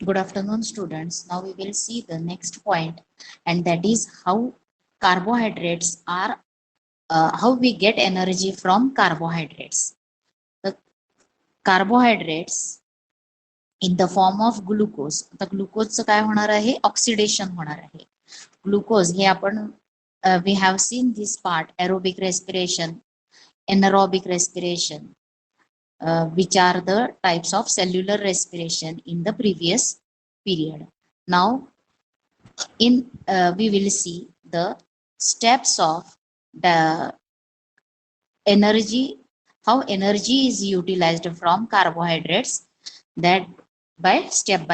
Good afternoon, students. Now we will see the next point, and that is how carbohydrates are, how we get energy from carbohydrates. The carbohydrates in the form of glucose. आता ग्लुकोजचं काय होणार आहे? Oxidation होणार आहे. Glucose हे आपण we have seen this part, aerobic respiration, anaerobic respiration, which are the types of cellular respiration in the previous period. Now we will see the steps of the energy, how energy is utilized from carbohydrates, that by step.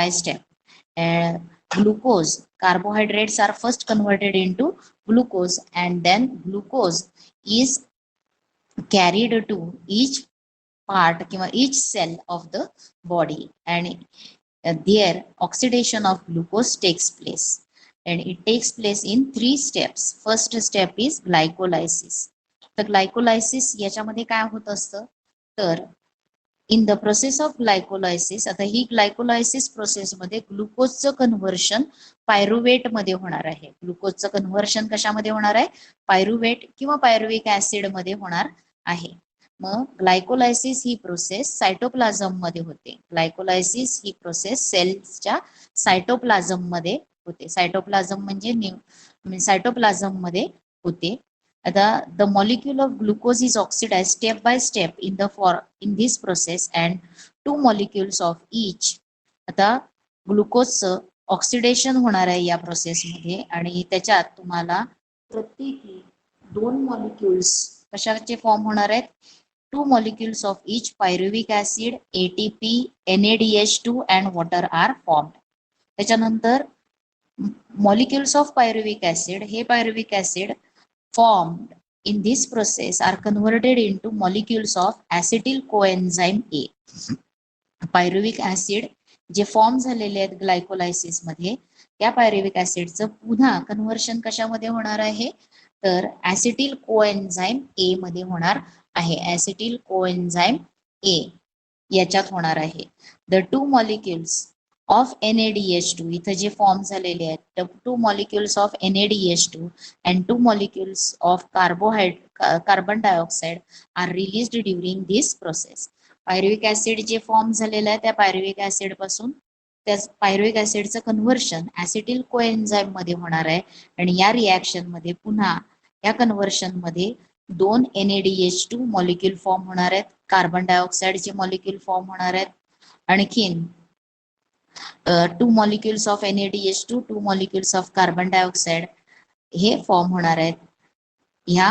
Glucose, carbohydrates are first converted into glucose, and then glucose is carried to each part each cell of the body, and there oxidation of glucose takes place, and it takes place in 3 steps. First step is glycolysis. तर glycolysis याच्यामध्ये काय होत असतं, तर in the process of glycolysis, आता ही glycolysis process मध्ये ग्लुकोजचं conversion pyruvate मध्ये होणार आहे. ग्लुकोजचं कन्व्हर्शन कशामध्ये होणार आहे? पायरुवेट किंवा पायरुविक ऍसिड मध्ये होणार आहे. मग ग्लायकोलायसिस ही प्रोसेस सायटोप्लाझम मध्ये होते. ग्लायकोलायसिस ही प्रोसेस सेल्सच्या सायटोप्लाझम मध्ये होते. सायटोप्लाझम म्हणजे सायटोप्लाझम मध्ये होते. The molecule of glucose is oxidized step by step in this process, and 2 molecules of each. आता ग्लुकोजचं ऑक्सिडेशन होणार आहे या प्रोसेसमध्ये, आणि त्याच्यात तुम्हाला प्रत्येकी 2 मॉलिक्युल्स कशाचे फॉर्म होणार आहेत? 2 molecules of each pyruvic acid, ATP, NADH2 and water are formed. त्याच्यानंतर molecules of pyruvic acid, हे pyruvic acid formed in this process are converted into molecules of acetyl coenzyme A. Pyruvic acid जे form झालेले आहेत glycolysis मध्ये, त्या pyruvic ऍसिडचं पुन्हा conversion कशामध्ये होणार आहे? तर ऍसिटिल कोएन्झाइम ए मध्ये होणार आहे. ऍसिटिल कोएन्झाइम ए याच्यात होणार आहे. द 2 molecules of NADH2, इथं जे फॉर्म झालेले आहेत, the 2 molecules of NADH2 and 2 molecules of carbon dioxide are released during this process. Pyruvic acid जे फॉर्म झालेलं आहे त्या पायरुविक ऍसिड पासून त्या पायरुविक ऍसिडचं कन्व्हर्शन ऍसिटिल कोएन्झाइम मध्ये होणार आहे, आणि या रिॲक्शन मध्ये पुन्हा या कन्व्हर्शन मध्ये 2 NADH2 मॉलिक्यूल फॉर्म होणार आहेत, कार्बन डायऑक्साइडचे मॉलिक्यूल फॉर्म होणार आहेत, आणखीन 2 molecules of NADH2, 2 molecules of carbon dioxide हे फॉर्म होणार आहेत ह्या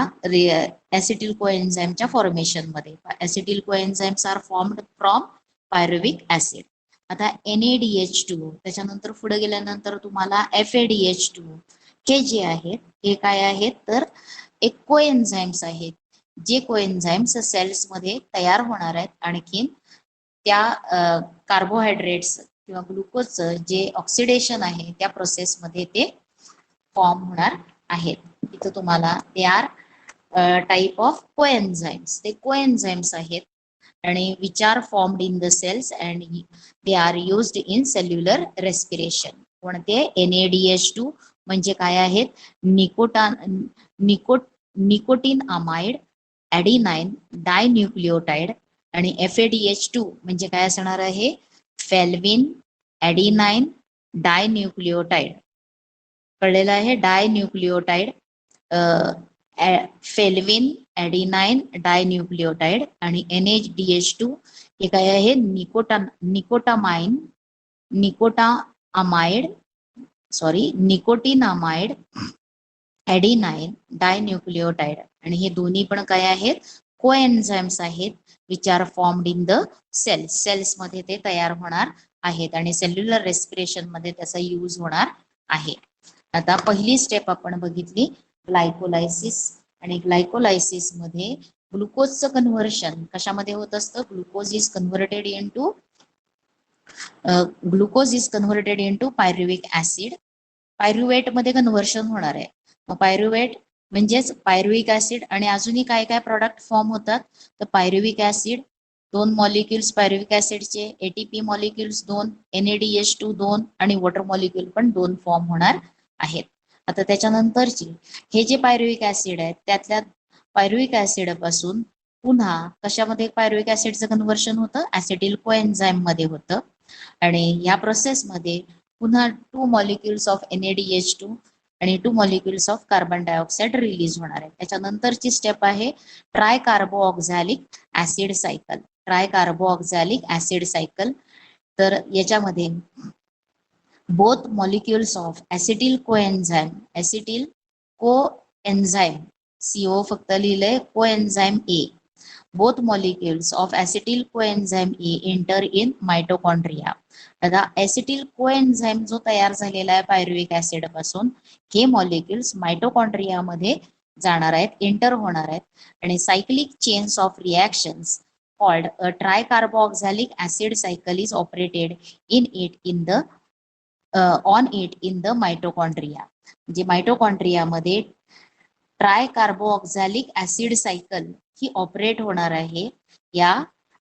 ऍसिटिल कोएन्झाइमच्या फॉर्मेशन मध्ये. Acetyl coenzymes are formed from pyruvic acid. आता NADH2, त्याच्यानंतर पुढे गेल्यानंतर तुम्हाला FADH2 हे जे आहेत हे काय आहेत? तर एक कोएन्झाइम्स आहेत, जे कोएन्झाइम्स सेल्स मध्ये तयार होणार आहेत. आणखीन त्या कार्बोहायड्रेट्स किंवा ग्लुकोजचं जे ऑक्सिडेशन आहे त्या प्रोसेसमध्ये ते फॉर्म होणार आहेत. इथं तुम्हाला ते आर टाइप ऑफ कोएन्झाइम्स, ते कोएन्झाइम्स आहेत, आणि which are formed in the cells and they are used in cellular respiration. कोणते? NADH2 म्हणजे काय आहेत? निकोटीन अमाइड, ॲडिनाइन डायन्यूक्लियोटाइड, आणि FADH2 म्हणजे काय असणार आहे? फेल्विन ॲडिनाइन डायन्यूक्लियोटाइड. कळलेलं आहे? डायन्यूक्लियोटाइड, फेल्विन ॲडिनाइन डायन्यूक्लियोटाइड, आणि NADH2 हे काय आहे? निकोटीनामाइड ॲडिनाइन डायन्यूक्लियोटाइड, आणि हे दोन्ही पण काय आहेत? कोएन्झाइम्स आहेत, which are formed in the cells मध्ये ते तयार होणार आहेत, आणि सेल्युलर रेस्पिरेशन मध्ये त्याचा यूज होणार आहे. आता पहिली स्टेप आपण बघितली ग्लायकोलायसिस, आणि ग्लायकोलायसिस मध्ये ग्लुकोजचं कन्व्हर्शन कशामध्ये होत असतं? Glucose is converted into pyruvic acid. Pyruvate मध्ये कन्व्हर्शन होणार आहे. मग पायरुवेट म्हणजेच पायरुविक ऍसिड, आणि अजूनही काय काय प्रोडक्ट फॉर्म होतात? तर पायरुविक ऍसिड, दोन मॉलिक्युल्स पायरुव्हिक ऍसिडचे, एटीपी मॉलिक्युल्स 2, NADH2 2 आणि वॉटर मॉलिक्युल पण 2 फॉर्म होणार आहेत. आता त्याच्यानंतरची हे जे पायरुव्हिक ऍसिड आहेत त्यातल्या पायरुव्हिक ऍसिड पासून पुन्हा कशामध्ये पायरुव्हिक ऍसिडचं कन्व्हर्शन होतं, ऍसिटिल कोएन्झाइम मध्ये होतं आणि या प्रोसेसमध्ये पुन्हा 2 मॉलिक्युल्स ऑफ NADH2 आणि 2 molecules of carbon dioxide release होणार आहे. त्याच्यानंतरची स्टेप आहे tricarboxylic acid cycle. Tricarboxylic acid cycle. तर याच्यामध्ये both molecules of acetyl coenzyme CO फक्त लिहिलंय, coenzyme A. Both molecules of acetyl coenzyme A enter in mitochondria. आता acetyl कोएन्झाइम जो तयार झालेला आहे पायरुव्हिक ऍसिड पासून, हे मॉलिक्युल्स मायटोकॉन्ड्रियामध्ये जाणार आहेत, एंटर होणार आहेत आणि cyclic chains of reactions called a tricarboxylic acid cycle is operated on it in the mitochondria. म्हणजे मायटोकॉन्ड्रियामध्ये ट्रायकार्बोऑक्झॅलिक ऍसिड सायकल ही ऑपरेट होणार आहे या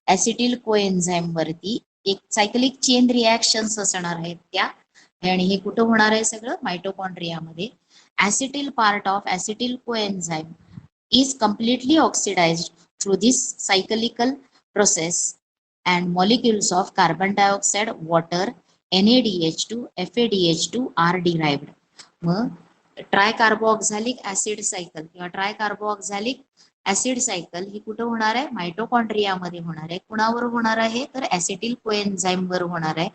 ऍसिटिल कोएन्झाइम वरती. एक सायक्लिक चेन रिॲक्शन्स असणार आहेत त्या, आणि हे कुठं होणार आहे सगळं, मायटोकॉन्ड्रियामध्ये. Acetyl part of acetyl coenzyme is completely oxidized through this cyclical process and molecules of carbon dioxide, water, NADH2, FADH2 are derived. मग ट्रायकार्बोऑक्झॅलिक ऍसिड सायकल किंवा ट्रायकार्बोऑक्झॅलिक ऍसिड सायकल ही कुठं होणार आहे, मायटोकॉन्ड्रियामध्ये होणार आहे. कुणावर होणार आहे तर ऍसिटिल कोएन्झाइम वर होणार आहे.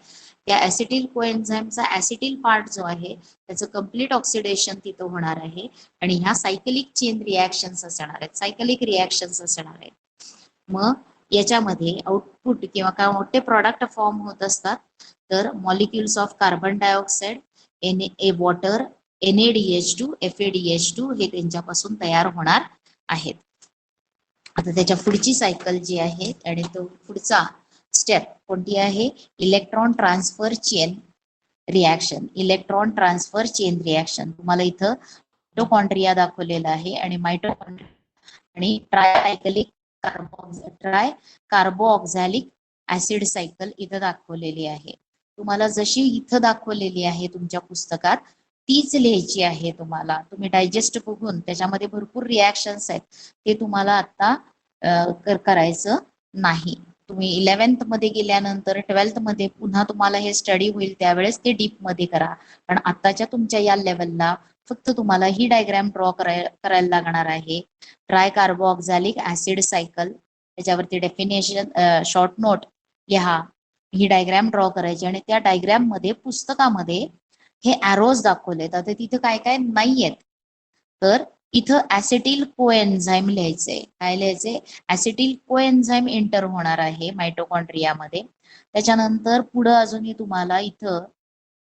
त्या ऍसिटिल कोएन्झाइमचा ऍसिटिल पार्ट जो आहे त्याचं कम्प्लीट ऑक्सिडेशन तिथं होणार आहे आणि ह्या सायकलिक चेन रिॲक्शन्स असणार आहेत, सायकलिक रिॲक्शन्स असणार आहेत. मग याच्यामध्ये आउटपुट किंवा काय मोठे प्रॉडक्ट फॉर्म होत असतात, तर molecules of carbon dioxide, water, NADH2, FADH2 हे त्यांच्यापासून तयार होणार आहेत. आता त्याच्या पुढची सायकल जी आहे आणि तो पुढचा स्टेप कोणती आहे, electron transfer chain reaction. Electron transfer chain reaction तुम्हाला इथं मायटोकॉन्ड्रिया दाखवलेला आहे आणि मायटोकॉन्ड्रिया आणि ट्राय कार्बोऑक्झॅलिक ऍसिड सायकल इथं दाखवलेली आहे. तुम्हाला जशी इथं दाखवलेली आहे तुमच्या पुस्तकात तीच लिहायची आहे तुम्हाला. तुम्ही डायजेस्ट बघून त्याच्यामध्ये भरपूर रिॲक्शन्स आहेत, ते तुम्हाला आता करायचं नाही. तुम्ही 11th मध्ये गेल्यानंतर 12th मध्ये पुन्हा तुम्हाला हे स्टडी होईल त्यावेळेस ते डीप मध्ये करा. पण आताच्या तुमच्या या लेवलला फक्त तुम्हाला ही डायग्राम ड्रॉ करायला लागणार आहे. ट्राय कार्बोऑक्झॅलिक ऍसिड सायकल, त्याच्यावरती डेफिनेशन शॉर्ट नोट लिहा, ही डायग्राम ड्रॉ करायची आणि त्या डायग्राम मध्ये पुस्तकामध्ये हे ॲरोज दाखवलेत. आता तिथे काय काय नाहीयेत, तर इथं ऍसिटिल कोएन्झाइम लिहायचंय. काय लिहायचंय, ऍसिटिल कोएन्झाइम एंटर होणार आहे मायटोकॉन्ड्रियामध्ये. त्याच्यानंतर पुढं अजूनही तुम्हाला इथं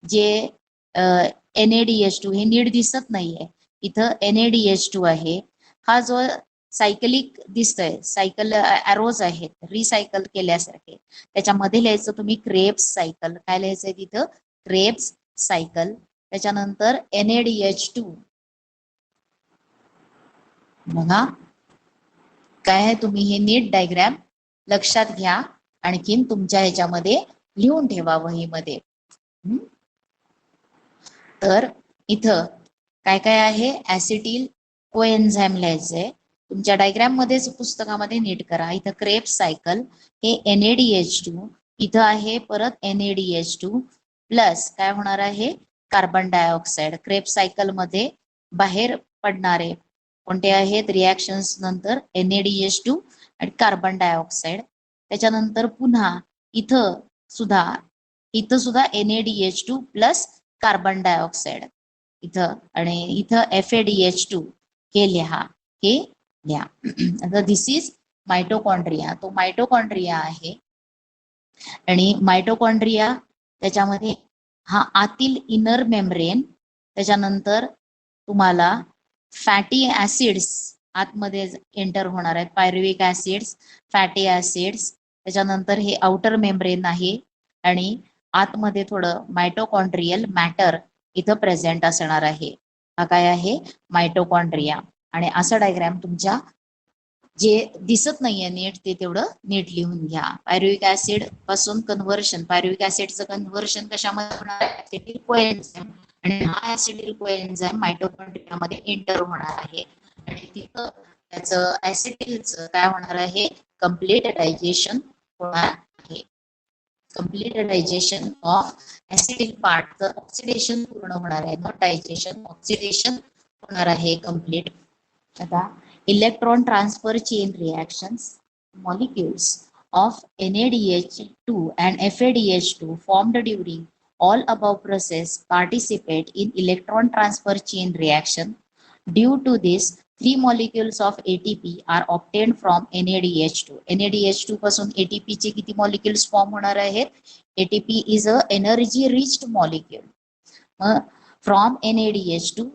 जे NADH2 हे नीट दिसत नाहीये, इथं NADH2 आहे. हा जो सायकलिक दिसतोय, सायकल ॲरोज आहेत रिसायकल केल्यासारखे, त्याच्यामध्ये लिहायचं तुम्ही क्रेब्स सायकल. काय लिहायचंय तिथं, क्रेब्स सायकल. त्याच्यानंतर NADH2 बघा काय आहे, तुम्ही हे नीट डायग्राम लक्षात घ्या, आणखीन तुमच्या ह्याच्यामध्ये लिहून ठेवा वहीमध्ये. तर इथं काय काय आहे, ऍसिटिल कोएन्झाइम लिहायचंय. तुमच्या डायग्राम मध्येच पुस्तकामध्ये नीट करा. इथं क्रेब्स सायकल हे NADH2, इथं आहे परत NADH2 प्लस काय होणार आहे, कार्बन डायऑक्साईड. क्रेब्स सायकल मध्ये बाहेर पडणारे कोणते आहेत रिॲक्शन्स, नंतर NADH2 आणि कार्बन डायऑक्साईड. त्याच्यानंतर पुन्हा इथं सुद्धा NADH2 प्लस कार्बन डायऑक्साईड इथं, आणि इथं FADH2 हे लिहा, हे लिहा. आता दिस इज मायटोकॉन्ड्रिया. तो मायटोकॉन्ड्रिया आहे आणि मायटोकॉन्ड्रिया त्याच्यामध्ये हा आतील इनर मेम्ब्रेन. त्याच्यानंतर तुम्हाला फॅटी ऍसिड्स आतमध्ये एंटर होणार आहेत, पायरुव्हिक ऍसिड्स, फॅटी ऍसिड्स. त्याच्यानंतर हे आउटर मेम्ब्रेन आहे आणि आतमध्ये थोडं मायटोकॉन्ड्रियल मॅटर इथं प्रेझेंट असणार आहे. हा काय आहे, मायटोकॉन्ड्रिया. आणि असा डायग्राम तुमच्या जे दिसत नाहीये नीट ते तेवढं नीट लिहून घ्या. पायरुविक ऍसिड पासून कन्व्हर्शन, पायरुविक ऍसिडचं कन्व्हर्शन कशामध्ये होणार आहे? ऍसिटिल कोएन्झाइम, आणि हा ऍसिटिल कोएन्झाइम मायटोकॉन्ड्रियामध्ये एंटर होणार आहे आणि तिथं त्याचं ऍसिटिलचं काय होणार आहे? कम्प्लीट डायजेशन होणार आहे. कम्प्लीट डायजेशन ऑफ ऍसिटिल पार्टचं ऑक्सिडेशन पूर्ण होणार आहे. नॉट डायजेशन, ऑक्सिडेशन होणार आहे कम्प्लीट. आता electron transfer chain reactions, molecules of NADH2 and FADH2 formed during all above process participate in electron transfer chain reaction. Due to this, three molecules of ATP are obtained from NADH2. NADH2 पासून ATP चे किती molecules form होणार आहेत? ATP is a energy rich molecule. From NADH2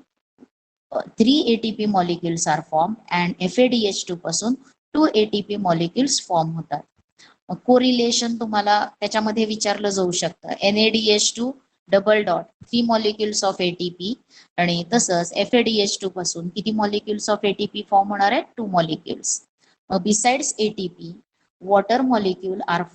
3 ATP molecules are formed and FADH2 पासून 2 ATP molecules form होतात. Correlation तुम्हाला त्याच्यामध्ये विचारलं जाऊ शकतं. NADH2 double dot 3 molecules of ATP आणि तसंच FADH2 पासून किती molecules of ATP फॉर्म होणार आहेत? 2 molecules. Besides ATP, water molecule are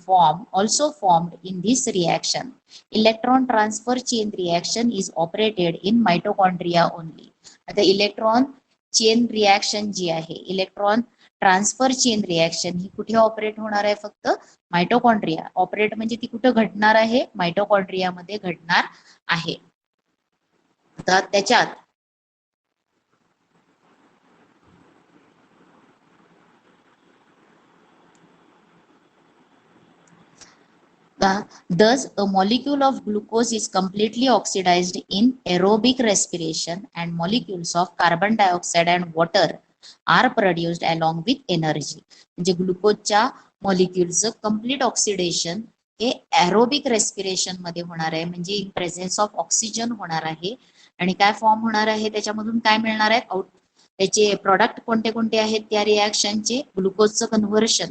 also formed in this reaction. Electron transfer chain reaction is operated in mitochondria only. आता electron chain reaction जी आहे, electron transfer chain reaction ही कुठे operate होणार आहे? फक्त mitochondria. Operate म्हणजे ती कुठे घडणार आहे? मायटोकॉन्ड्रियामध्ये घडणार आहे. तर त्याच्यात thus a molecule of glucose is completely oxidized in aerobic respiration and molecules of carbon dioxide and water are produced along with energy. म्हणजे ग्लुकोजच्या मॉलिक्युलचं कम्प्लीट ऑक्सिडेशन हे एरोबिक रेस्पिरेशन मध्ये होणार आहे, म्हणजे इन प्रेझेन्स ऑफ ऑक्सिजन होणार आहे. आणि काय फॉर्म होणार आहे? त्याच्यामधून काय मिळणार आहे? त्याचे प्रॉडक्ट कोणते कोणते आहेत त्या रिॲक्शनचे? ग्लुकोजचं कन्व्हर्शन,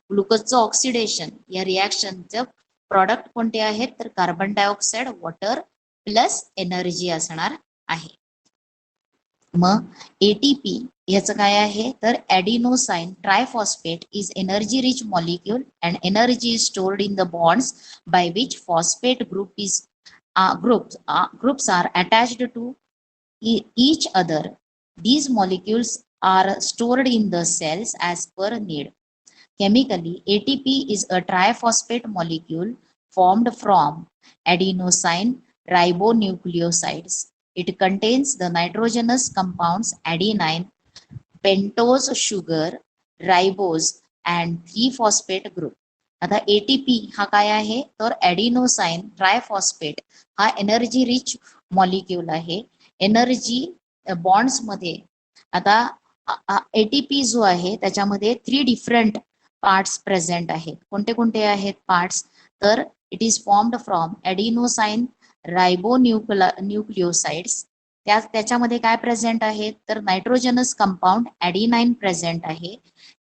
ग्लुकोजचं ऑक्सिडेशन, या रिॲक्शनचं प्रॉडक्ट कोणते आहेत? तर carbon dioxide, water plus energy असणार आहे. मग एटीपी याचं काय आहे? तर adenosine triphosphate is energy rich molecule and energy is stored in the bonds by which phosphate groups are attached to each other. These molecules are stored in the cells as per need. Chemically, ATP is a triphosphate molecule formed from adenosine ribonucleosides. It contains the nitrogenous compounds adenine, pentose sugar, ribose and 3-phosphate group. आता ATP हा काय आहे? तर adenosine triphosphate हा energy rich molecule आहे. Energy bonds मध्ये आता ATP जो आहे त्याच्यामध्ये 3 डिफरंट पार्ट्स प्रेझेंट आहेत. कोणते कोणते आहेत पार्ट्स? तर इट इज फॉर्म्ड फ्रॉम ॲडिनोसाइन रायबोन्यूक्लिओसाइड्स. त्याच्यामध्ये काय प्रेझेंट आहे? तर नायट्रोजनस कंपाऊंड ॲडिनाइन प्रेझेंट आहे.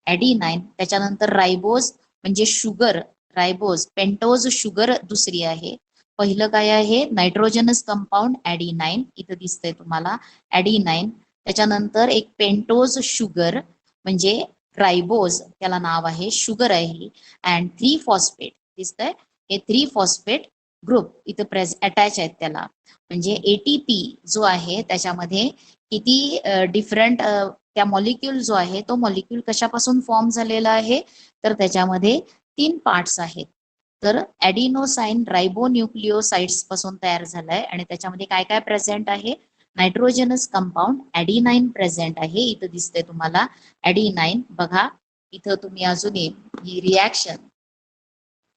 ॲडिनाइन, त्याच्यानंतर रायबोज म्हणजे शुगर, रायबोज, पेंटोज शुगर दुसरी आहे. पहिलं काय आहे? नायट्रोजनस कंपाऊंड ॲडिनाइन, इथं दिसतंय तुम्हाला ॲडिनाइन. त्याच्यानंतर एक पेंटोज शुगर म्हणजे रायबोज, त्याला नाव आहे, शुगर आहे. अँड 3-फॉस्फेट दिसतंय, हे 3-फॉस्फेट ग्रुप इथं अटॅच आहेत त्याला. म्हणजे एटीपी जो आहे त्याच्यामध्ये किती डिफरंट त्या मॉलिक्यूल जो आहे तो मॉलिक्यूल कशापासून फॉर्म झालेला आहे? तर त्याच्यामध्ये 3 पार्ट्स आहेत. तर ॲडिनोसाइन रायबोन्यूक्लिओसाइड्स पासून तयार झालाय आणि त्याच्यामध्ये काय काय प्रेझेंट आहे? नायट्रोजनस कंपाऊंड ॲडिनाइन प्रेझेंट आहे. इथं दिसतंय तुम्हाला ॲडिनाइन. बघा इथं तुम्ही अजून ही रिॲक्शन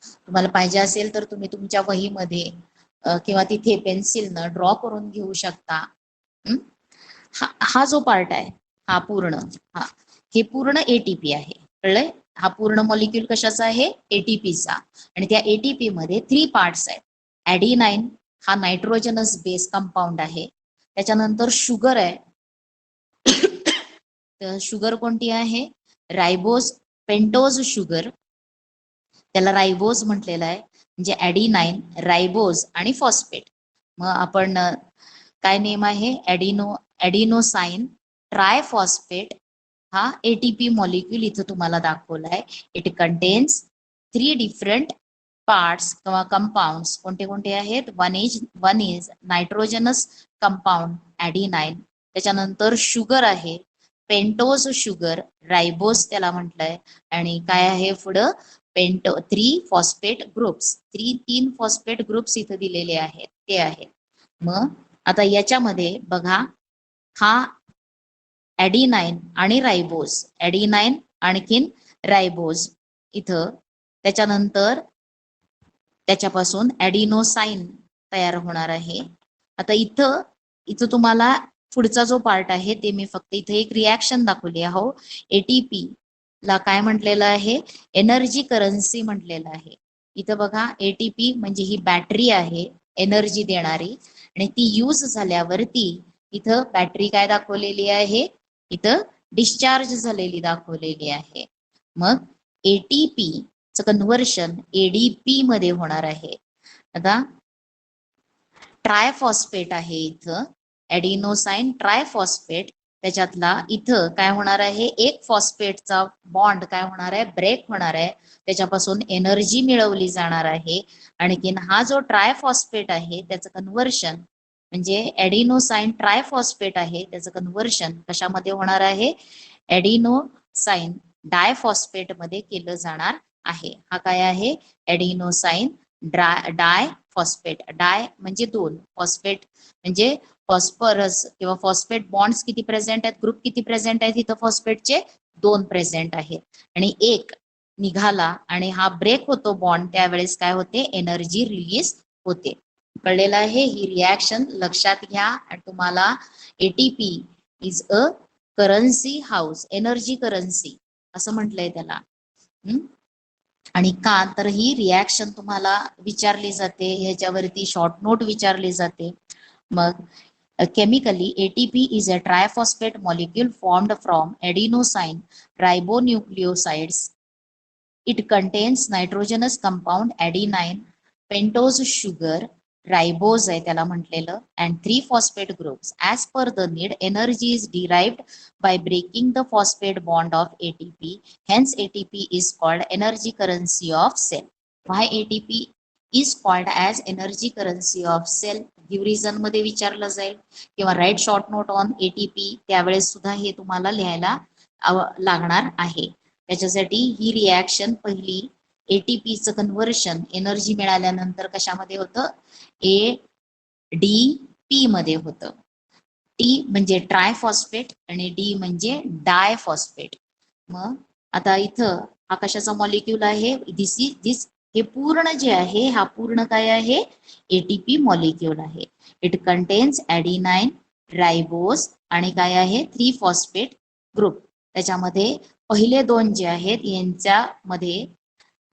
तुम्हाला पाहिजे असेल तर तुम्ही तुमच्या वहीमध्ये किंवा तिथे पेन्सिलनं ड्रॉ करून घेऊ शकता. हा जो पार्ट आहे हा पूर्ण, हे पूर्ण एटीपी आहे, कळलंय? हा पूर्ण मॉलिक्यूल कशाचा आहे? एटीपीचा. आणि त्या एटीपी मध्ये 3 पार्ट्स आहेत. ॲडिनाइन हा नायट्रोजनस बेस कंपाऊंड आहे. त्याच्यानंतर शुगर आहे. तर शुगर कोणती आहे? रायबोज, पेंटोज शुगर, त्याला रायबोज म्हटलेलं आहे. म्हणजे ॲडिनाइन, रायबोज आणि फॉस्फेट. मग आपण काय नेम आहे? ॲडिनोसाइन ट्रायफॉस्फेट हा एटीपी मॉलिक्यूल इथं तुम्हाला दाखवलाय. इट कंटेन्स 3 डिफरंट पार्ट्स किंवा कंपाऊंड्स. कोणते कोणते आहेत? वन इज नायट्रोजनस कंपाऊंड ॲडिनाइन, त्याच्यानंतर शुगर आहे, पेंटोज शुगर, रायबोस त्याला म्हटलंय, आणि काय आहे पुढं? पेंटो 3 फॉस्फेट ग्रुप्स. 3 फॉस्फेट ग्रुप्स इथं दिलेले आहेत, ते आहेत. मग आता याच्यामध्ये बघा, हा ॲडिनाइन आणि रायबोज, ॲडिनाइन आणखीन रायबोज इथं, त्याच्यानंतर त्याच्यापासून ॲडिनोसाइन तयार होणार आहे. आता इथं इथं तुम्हाला पुढचा जो पार्ट आहे ते मी फक्त इथे एक रिॲक्शन दाखवली आहे. एटीपी ला काय म्हटलेलं आहे? एनर्जी करन्सी म्हटलेलं आहे. इथं बघा, एटीपी म्हणजे ही बॅटरी आहे एनर्जी देणारी, आणि ती यूज झाल्यावरती इथं बॅटरी काय दाखवलेली आहे? इथं डिस्चार्ज झालेली दाखवलेली आहे. मग एटीपी च कन्व्हर्शन एडीपी मध्ये होणार आहे. आता ट्रायफॉस्फेट आहे इथं, ॲडिनोसाइन ट्रायफॉस्फेट, त्याच्यातला इथं काय होणार आहे? एक फॉस्फेटचा बॉन्ड काय होणार आहे? ब्रेक होणार आहे, त्याच्यापासून एनर्जी मिळवली जाणार आहे. आणखीन हा जो ट्रायफॉस्फेट आहे त्याचं कन्व्हर्शन म्हणजे ॲडिनोसाइन ट्रायफॉस्फेट आहे, त्याचं कन्व्हर्शन कशामध्ये होणार आहे? ॲडिनोसाइन डायफॉस्फेट मध्ये केलं जाणार आहे. हा काय आहे? ॲडिनोसाइन डाय फॉस्फेट. डाय म्हणजे 2, फॉस्फेट म्हणजे फॉस्फरस किंवा फॉस्फेट बॉन्ड्स किती प्रेझेंट आहेत, ग्रुप किती प्रेझेंट आहेत इथं? फॉस्फेटचे 2 प्रेझेंट आहेत, आणि एक निघाला आणि हा ब्रेक होतो बॉन्ड, त्यावेळेस काय होते? एनर्जी रिलीज होते. कळलेलं आहे? ही रिॲक्शन लक्षात घ्या. आणि तुम्हाला ATP is a currency house, energy currency असं म्हटलंय त्याला. आणि का तर ही रिॲक्शन तुम्हाला विचारली जाते, ह्याच्यावरती शॉर्ट नोट विचारली जाते. मग chemically ATP is a triphosphate molecule formed from adenosine ribonucleosides. It contains nitrogenous compound adenine, pentose sugar, ribose आहे त्याला म्हटलेलं, and 3 phosphate groups. As per the need, energy is derived by breaking the phosphate bond of ATP. Hence, ATP is called energy currency of cell. Why ATP is called as energy currency of cell? Give reason मध्ये विचारलं जाईल, किंवा write short note on ATP, त्यावेळेस सुद्धा हे तुम्हाला लिहायला लागणार आहे. त्याच्यासाठी ही रिॲक्शन पहिली एटीपीचं कन्व्हर्शन एनर्जी मिळाल्यानंतर कशामध्ये होतं? ADP मध्ये होतं. टी म्हणजे ट्रायफॉस्फेट आणि डी म्हणजे डायफॉस्फेट. मग आता इथं हा कशाचा मॉलिक्यूल आहे? दिस हे पूर्ण जे आहे, हा पूर्ण काय आहे? एटीपी मॉलिक्यूल आहे. इट कंटेन्स ॲडिनाइन, रायबोस आणि काय आहे? 3 फॉस्फेट ग्रुप. त्याच्यामध्ये पहिले 2 जे आहेत यांच्यामध्ये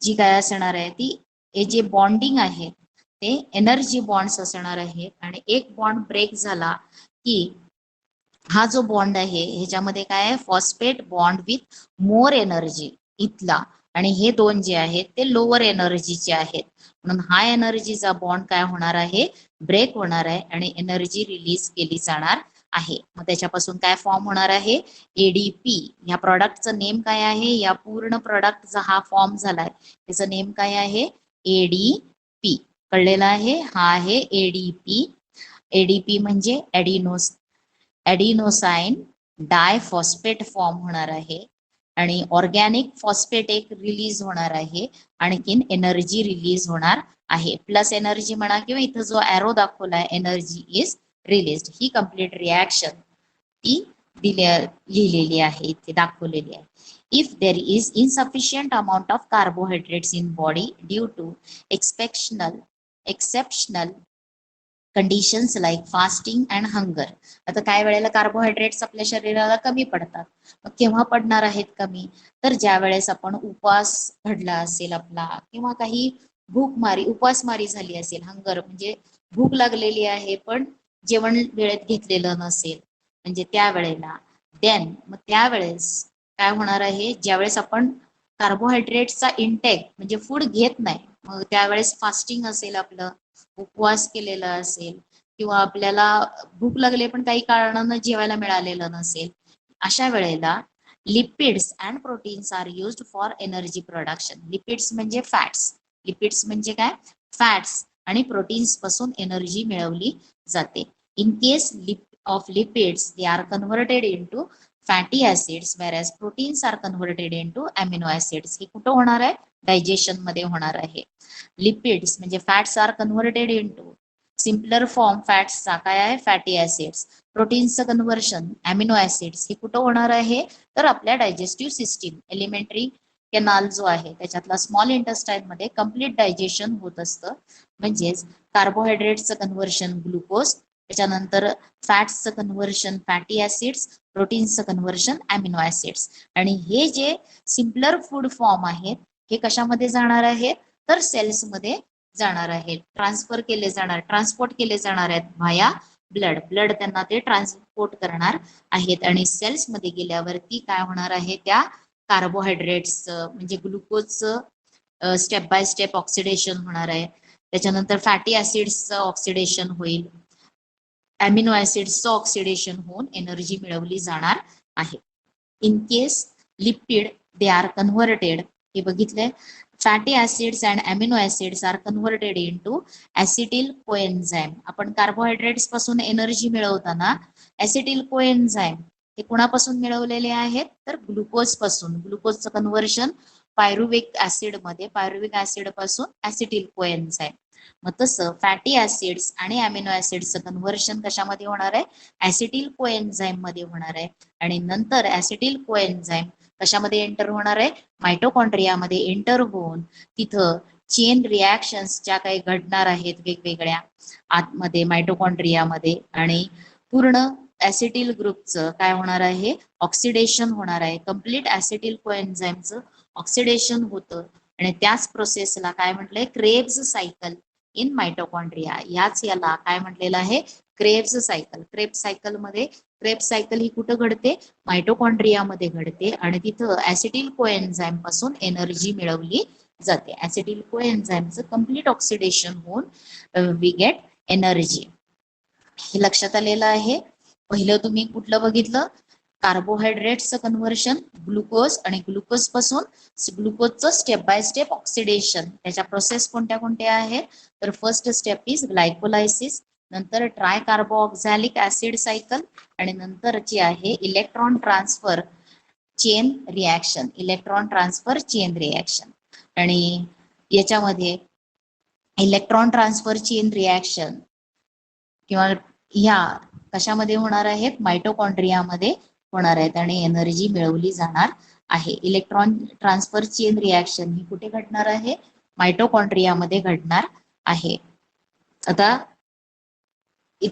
जी काय असणार आहे ती, हे जे बॉन्डिंग आहे ते एनर्जी बॉन्ड्स असणार आहेत, आणि एक बॉन्ड ब्रेक झाला की हा जो बॉन्ड आहे ह्याच्यामध्ये काय आहे? Phosphate bond with more energy इथला, आणि हे 2 जे आहेत ते लोअर एनर्जीचे आहेत. म्हणून हा एनर्जीचा बॉन्ड काय होणार आहे? ब्रेक होणार आहे, आणि एनर्जी रिलीज केली जाणार आहे. मग त्याच्यापासून काय फॉर्म होणार आहे? एडीपी. या प्रॉडक्टचं नेम काय आहे? या पूर्ण प्रॉडक्टचा हा फॉर्म झालाय, त्याचं नेम काय आहे? एडीपी. कळलेलं आहे? हा आहे एडीपी. एडीपी म्हणजे ॲडिनोसाइन डायफॉस्फेट फॉर्म होणार आहे, आणि ऑर्गॅनिक फॉस्फेट एक रिलीज होणार आहे, आणखीन एनर्जी रिलीज होणार आहे. प्लस एनर्जी म्हणा, किंवा इथं जो ॲरो दाखवलाय एनर्जी इज रिलीज्ड. ही कम्प्लीट रिॲक्शन ती लिहिलेली आहे, इथे दाखवलेली आहे. If there is insufficient amount of carbohydrates in body due to exceptional conditions like fasting and hunger. आता काय वेळेला कार्बोहायड्रेट्स आपल्या शरीराला कमी पडतात. मग केव्हा पडणार आहेत कमी? तर ज्या वेळेस आपण उपवास घडला असेल आपला, किंवा काही उपासमारी झाली असेल, हंगर म्हणजे भूक लागलेली आहे पण जेवण वेळेत घेतलेलं नसेल, म्हणजे त्यावेळेला मग त्यावेळेस काय होणार आहे? ज्यावेळेस आपण कार्बोहायड्रेट्सचा इंटेक म्हणजे फूड घेत नाही, मग त्यावेळेस फास्टिंग असेल, आपलं उपवास केलेला असेल, किंवा आपल्याला भूक लागली पण काही कारणानं जेवायला मिळालेलं नसेल, अशा वेळेला lipids and proteins are used for energy production. Lipids म्हणजे फॅट्स, लिपिड्स म्हणजे काय, फॅट्स आणि प्रोटीन्स पासून एनर्जी मिळवली जाते. In case of lipids they are converted into fatty acids, whereas proteins are converted into amino acids. हे कुठं होणार आहे, डायजेशन मध्ये होणार आहे. लिपिड्स म्हणजे fats are converted into simpler form फॅट्सचा काय आहे, फॅटी ऍसिड्स. प्रोटीन्सचं कन्व्हर्शन अमिनो ऍसिड्स हे कुठं होणार आहे, तर आपल्या डायजेस्टिव्ह सिस्टीम, एलिमेंटरी केनाल जो आहे त्याच्यातला स्मॉल इंटेस्टाईन मध्ये कम्प्लीट डायजेशन होत असतं. म्हणजेच कार्बोहायड्रेटचं कन्व्हर्शन ग्लुकोज, त्याच्यानंतर फॅट्सचं कन्व्हर्शन फॅटी ऍसिड्स, प्रोटीन्सचं कन्व्हर्शन अमिनो ऍसिड्स. आणि हे जे सिम्पलर फूड फॉर्म आहेत हे कशामध्ये जाणार आहेत, तर सेल्स मध्ये जाणार आहेत, ट्रान्सपोर्ट केले जाणार आहेत व्हाया ब्लड. ब्लड त्यांना ते ट्रान्सपोर्ट करणार आहेत आणि सेल्स मध्ये गेल्यावरती काय होणार आहे, त्या कार्बोहायड्रेट्स म्हणजे ग्लुकोजचं स्टेप बाय स्टेप ऑक्सिडेशन होणार आहे. त्याच्यानंतर फॅटी ऍसिड्सचं ऑक्सिडेशन होईल, अमिनो ऍसिड्सचं ऑक्सिडेशन होऊन एनर्जी मिळवली जाणार आहे. In case lipid they are converted, हे बघितलंय, fatty acids and amino acids are converted into acetyl coenzyme. आपण कार्बोहायड्रेट्स पासून एनर्जी मिळवताना ऍसिटिल कोएन्झाइम हे कुणापासून मिळवलेले आहेत, तर ग्लुकोज पासून. ग्लुकोजचं कन्व्हर्शन पायरुविक ऍसिड मध्ये, पायरुविक ऍसिड पासून ऍसिटिल कोएन्झाइम. मग तसं फॅटी ऍसिड्स आणि अमिनो ऍसिड्सचं कन्व्हर्शन कशामध्ये होणार आहे, ऍसिटिल कोएन्झाइम मध्ये होणार आहे. आणि नंतर ऍसिटिल कोएन्झाइम कशामध्ये एंटर होणार आहे, मायटोकॉन्ड्रियामध्ये एंटर होऊन तिथं चेन रिॲक्शन्स ज्या काही घडणार आहेत वेगवेगळ्या आतमध्ये मायटोकॉन्ड्रियामध्ये, आणि पूर्ण ऍसिटिल ग्रुपचं काय होणार आहे, ऑक्सिडेशन होणार आहे. कम्प्लीट ऍसिटिल कोएन्झाइमचं ऑक्सिडेशन होतं आणि त्याच प्रोसेसला काय म्हटलंय, क्रेब्स सायकल इन मायटोकॉन्ड्रिया. याला काय म्हटलेलं आहे, क्रेब्स सायकल. क्रेब्स सायकल मध्ये, क्रेब्स सायकल ही कुठं घडते, मायटोकॉन्ड्रियामध्ये घडते आणि तिथं ऍसिटिल कोएन्झाइम पासून एनर्जी मिळवली जाते. ऍसिटिल कोएन्झाइमचं कम्प्लीट ऑक्सिडेशन होऊन वी गेट एनर्जी. हे लक्षात आलेलं आहे. पहिलं तुम्ही कुठलं बघितलं, कार्बोहायड्रेट्सचं कन्व्हर्शन ग्लुकोज आणि ग्लुकोज पासून ग्लुकोजचं स्टेप बाय स्टेप ऑक्सिडेशन. त्याच्या प्रोसेस कोणत्या कोणत्या आहेत, तर फर्स्ट स्टेप इज ग्लायकोलायसिस, नंतर ट्राय कार्बोऑक्झॅलिक ऍसिड सायकल आणि नंतरची आहे electron transfer chain reaction, electron transfer chain reaction. आणि याच्यामध्ये इलेक्ट्रॉन ट्रान्सफर चेन रिॲक्शन किंवा ह्या कशामध्ये होणार आहेत, मायटोकॉन्ड्रियामध्ये होणार आहेत आणि एनर्जी मिळवली जाणार आहे. इलेक्ट्रॉन ट्रान्सफर चेन रिॲक्शन ही कुठे घडणार आहे, मायटोकॉन्ड्रियामध्ये घडणार आहे. आता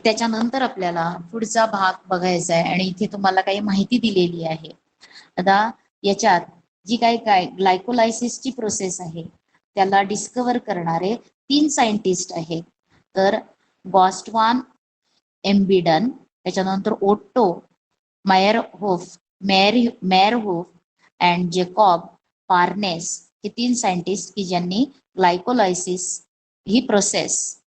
त्याच्यानंतर आपल्याला पुढचा भाग बघायचा आहे आणि इथे तुम्हाला काही माहिती दिलेली आहे. आता याच्यात जी काही ग्लायकोलायसिसची प्रोसेस आहे त्याला डिस्कवर करणारे 3 सायंटिस्ट आहेत. तर बॉस्टवान एम्बिडन, त्याच्यानंतर ओट्टो मेयरहोफ अँड जेकॉब पार्नेस, हे 3 सायंटिस्ट की ज्यांनी ग्लायकोलायसिस ही प्रोसेस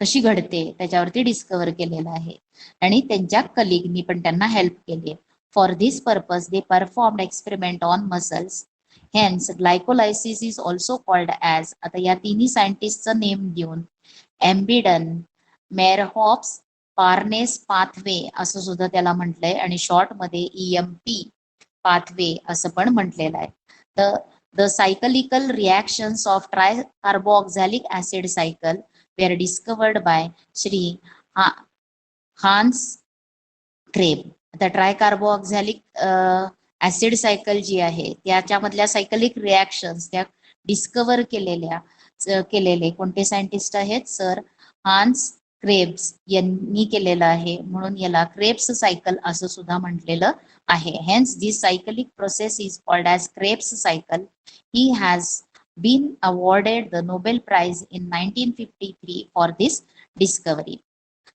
कशी घडते त्याच्यावरती डिस्कवर केलेलं आहे आणि त्यांच्या कलिगनी पण त्यांना हेल्प केली. For this purpose they performed experiment on muscles, hence glycolysis is also called as. आता या तिन्ही सायंटिस्टचं नेम देऊन एम्बिडन, मेयरहॉफ्स, पार्नेस पाथवे असं सुद्धा त्याला म्हटलंय आणि शॉर्ट मध्ये EMP पाथवे असं पण म्हटलेलं आहे. The cyclical reactions of tricarboxylic acid cycle were discovered by Shri Hans Kreb. आता ट्रायकार्बोऑक्झॅलिक ऍसिड सायकल जी आहे त्याच्यामधल्या सायकलिक रिॲक्शन्स त्या डिस्कवर केलेले कोणते सायंटिस्ट आहेत, सर हान्स क्रेब्स यांनी केलेलं आहे, म्हणून याला क्रेब्स सायकल असं सुद्धा म्हटलेलं आहे. Hence this cyclic process is called as Krebs cycle. He has been awarded the Nobel Prize in 1953 for this discovery.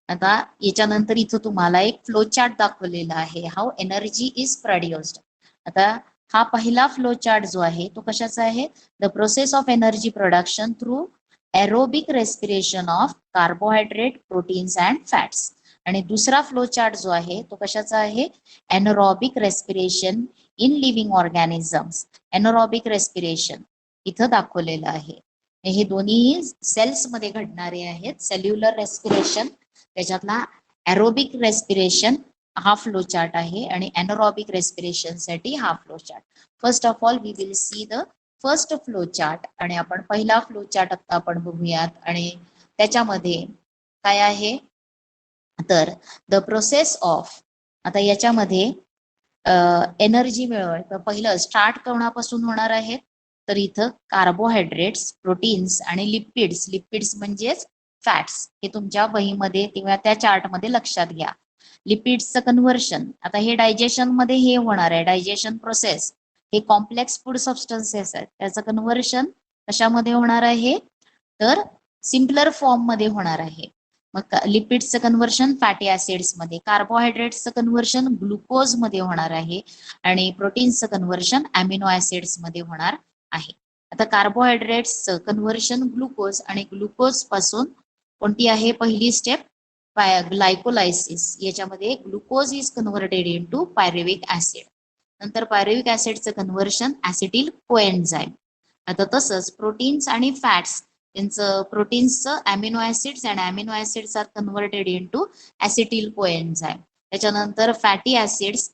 आता याच्यानंतर इथं तुम्हाला एक फ्लो चार्ट दाखवलेला आहे, हाऊ एनर्जी इज प्रोड्युस्ड. आता हा पहिला फ्लो चार्ट जो आहे तो कशाचा आहे, the process of energy production through aerobic respiration of carbohydrate, proteins and fats. आणि दुसरा फ्लो चार्ट जो आहे तो कशाचा आहे, anaerobic respiration in living organisms anaerobic respiration इथं दाखवलेलं आहे. हे दोन्ही सेल्स मध्ये घडणारे आहेत. सेल्युलर रेस्पिरेशन त्याच्यातला एरोबिक रेस्पिरेशन हा फ्लो चार्ट आहे आणि एनोरॉबिक रेस्पिरेशन साठी हा flow chart. First of all we will see the first flow chart आणि आपण पहिला फ्लो चार्ट आता आपण बघूयात. आणि त्याच्यामध्ये काय आहे तर द प्रोसेस ऑफ, आता याच्यामध्ये एनर्जी मिळवण तर पहिलं स्टार्ट कोणापासून होणार आहे तर इथं कार्बोहायड्रेट्स, प्रोटीन्स आणि लिपिड्स. लिपिड्स म्हणजेच फॅट्स. हे तुमच्या वहीमध्ये किंवा त्या चार्टमध्ये लक्षात घ्या. लिपिड्सचं कन्व्हर्शन, आता हे डायजेशन मध्ये हे होणार आहे. डायजेशन प्रोसेस हे कॉम्प्लेक्स फूड सबस्टन्सेस आहेत. त्याचं कन्व्हर्शन कशामध्ये होणार आहे तर सिम्पलर फॉर्म मध्ये होणार आहे. मग लिपिड्सचं कन्व्हर्शन फॅटी ऍसिड्स मध्ये, कार्बोहायड्रेट्सचं कन्व्हर्शन ग्लुकोज मध्ये होणार आहे आणि प्रोटीन्सचं कन्व्हर्शन अमिनो ऍसिड्स मध्ये होणार आहे. आता कार्बोहायड्रेट्सचं कन्व्हर्शन ग्लुकोज आणि ग्लुकोज पासून कोणती आहे पहिली स्टेप ग्लायकोलायसिस. याच्यामध्ये glucose is converted into pyruvic acid. नंतर पायरुव्हिक ऍसिडचं कन्व्हर्शन ऍसिटिल कोएन्झाइम. आता तसंच प्रोटीन्स आणि फॅट्स यांचं प्रोटीन्सचं अमिनो ऍसिड्स आणि amino acids are converted into acetyl coenzyme. त्याच्यानंतर फॅटी ऍसिड्स,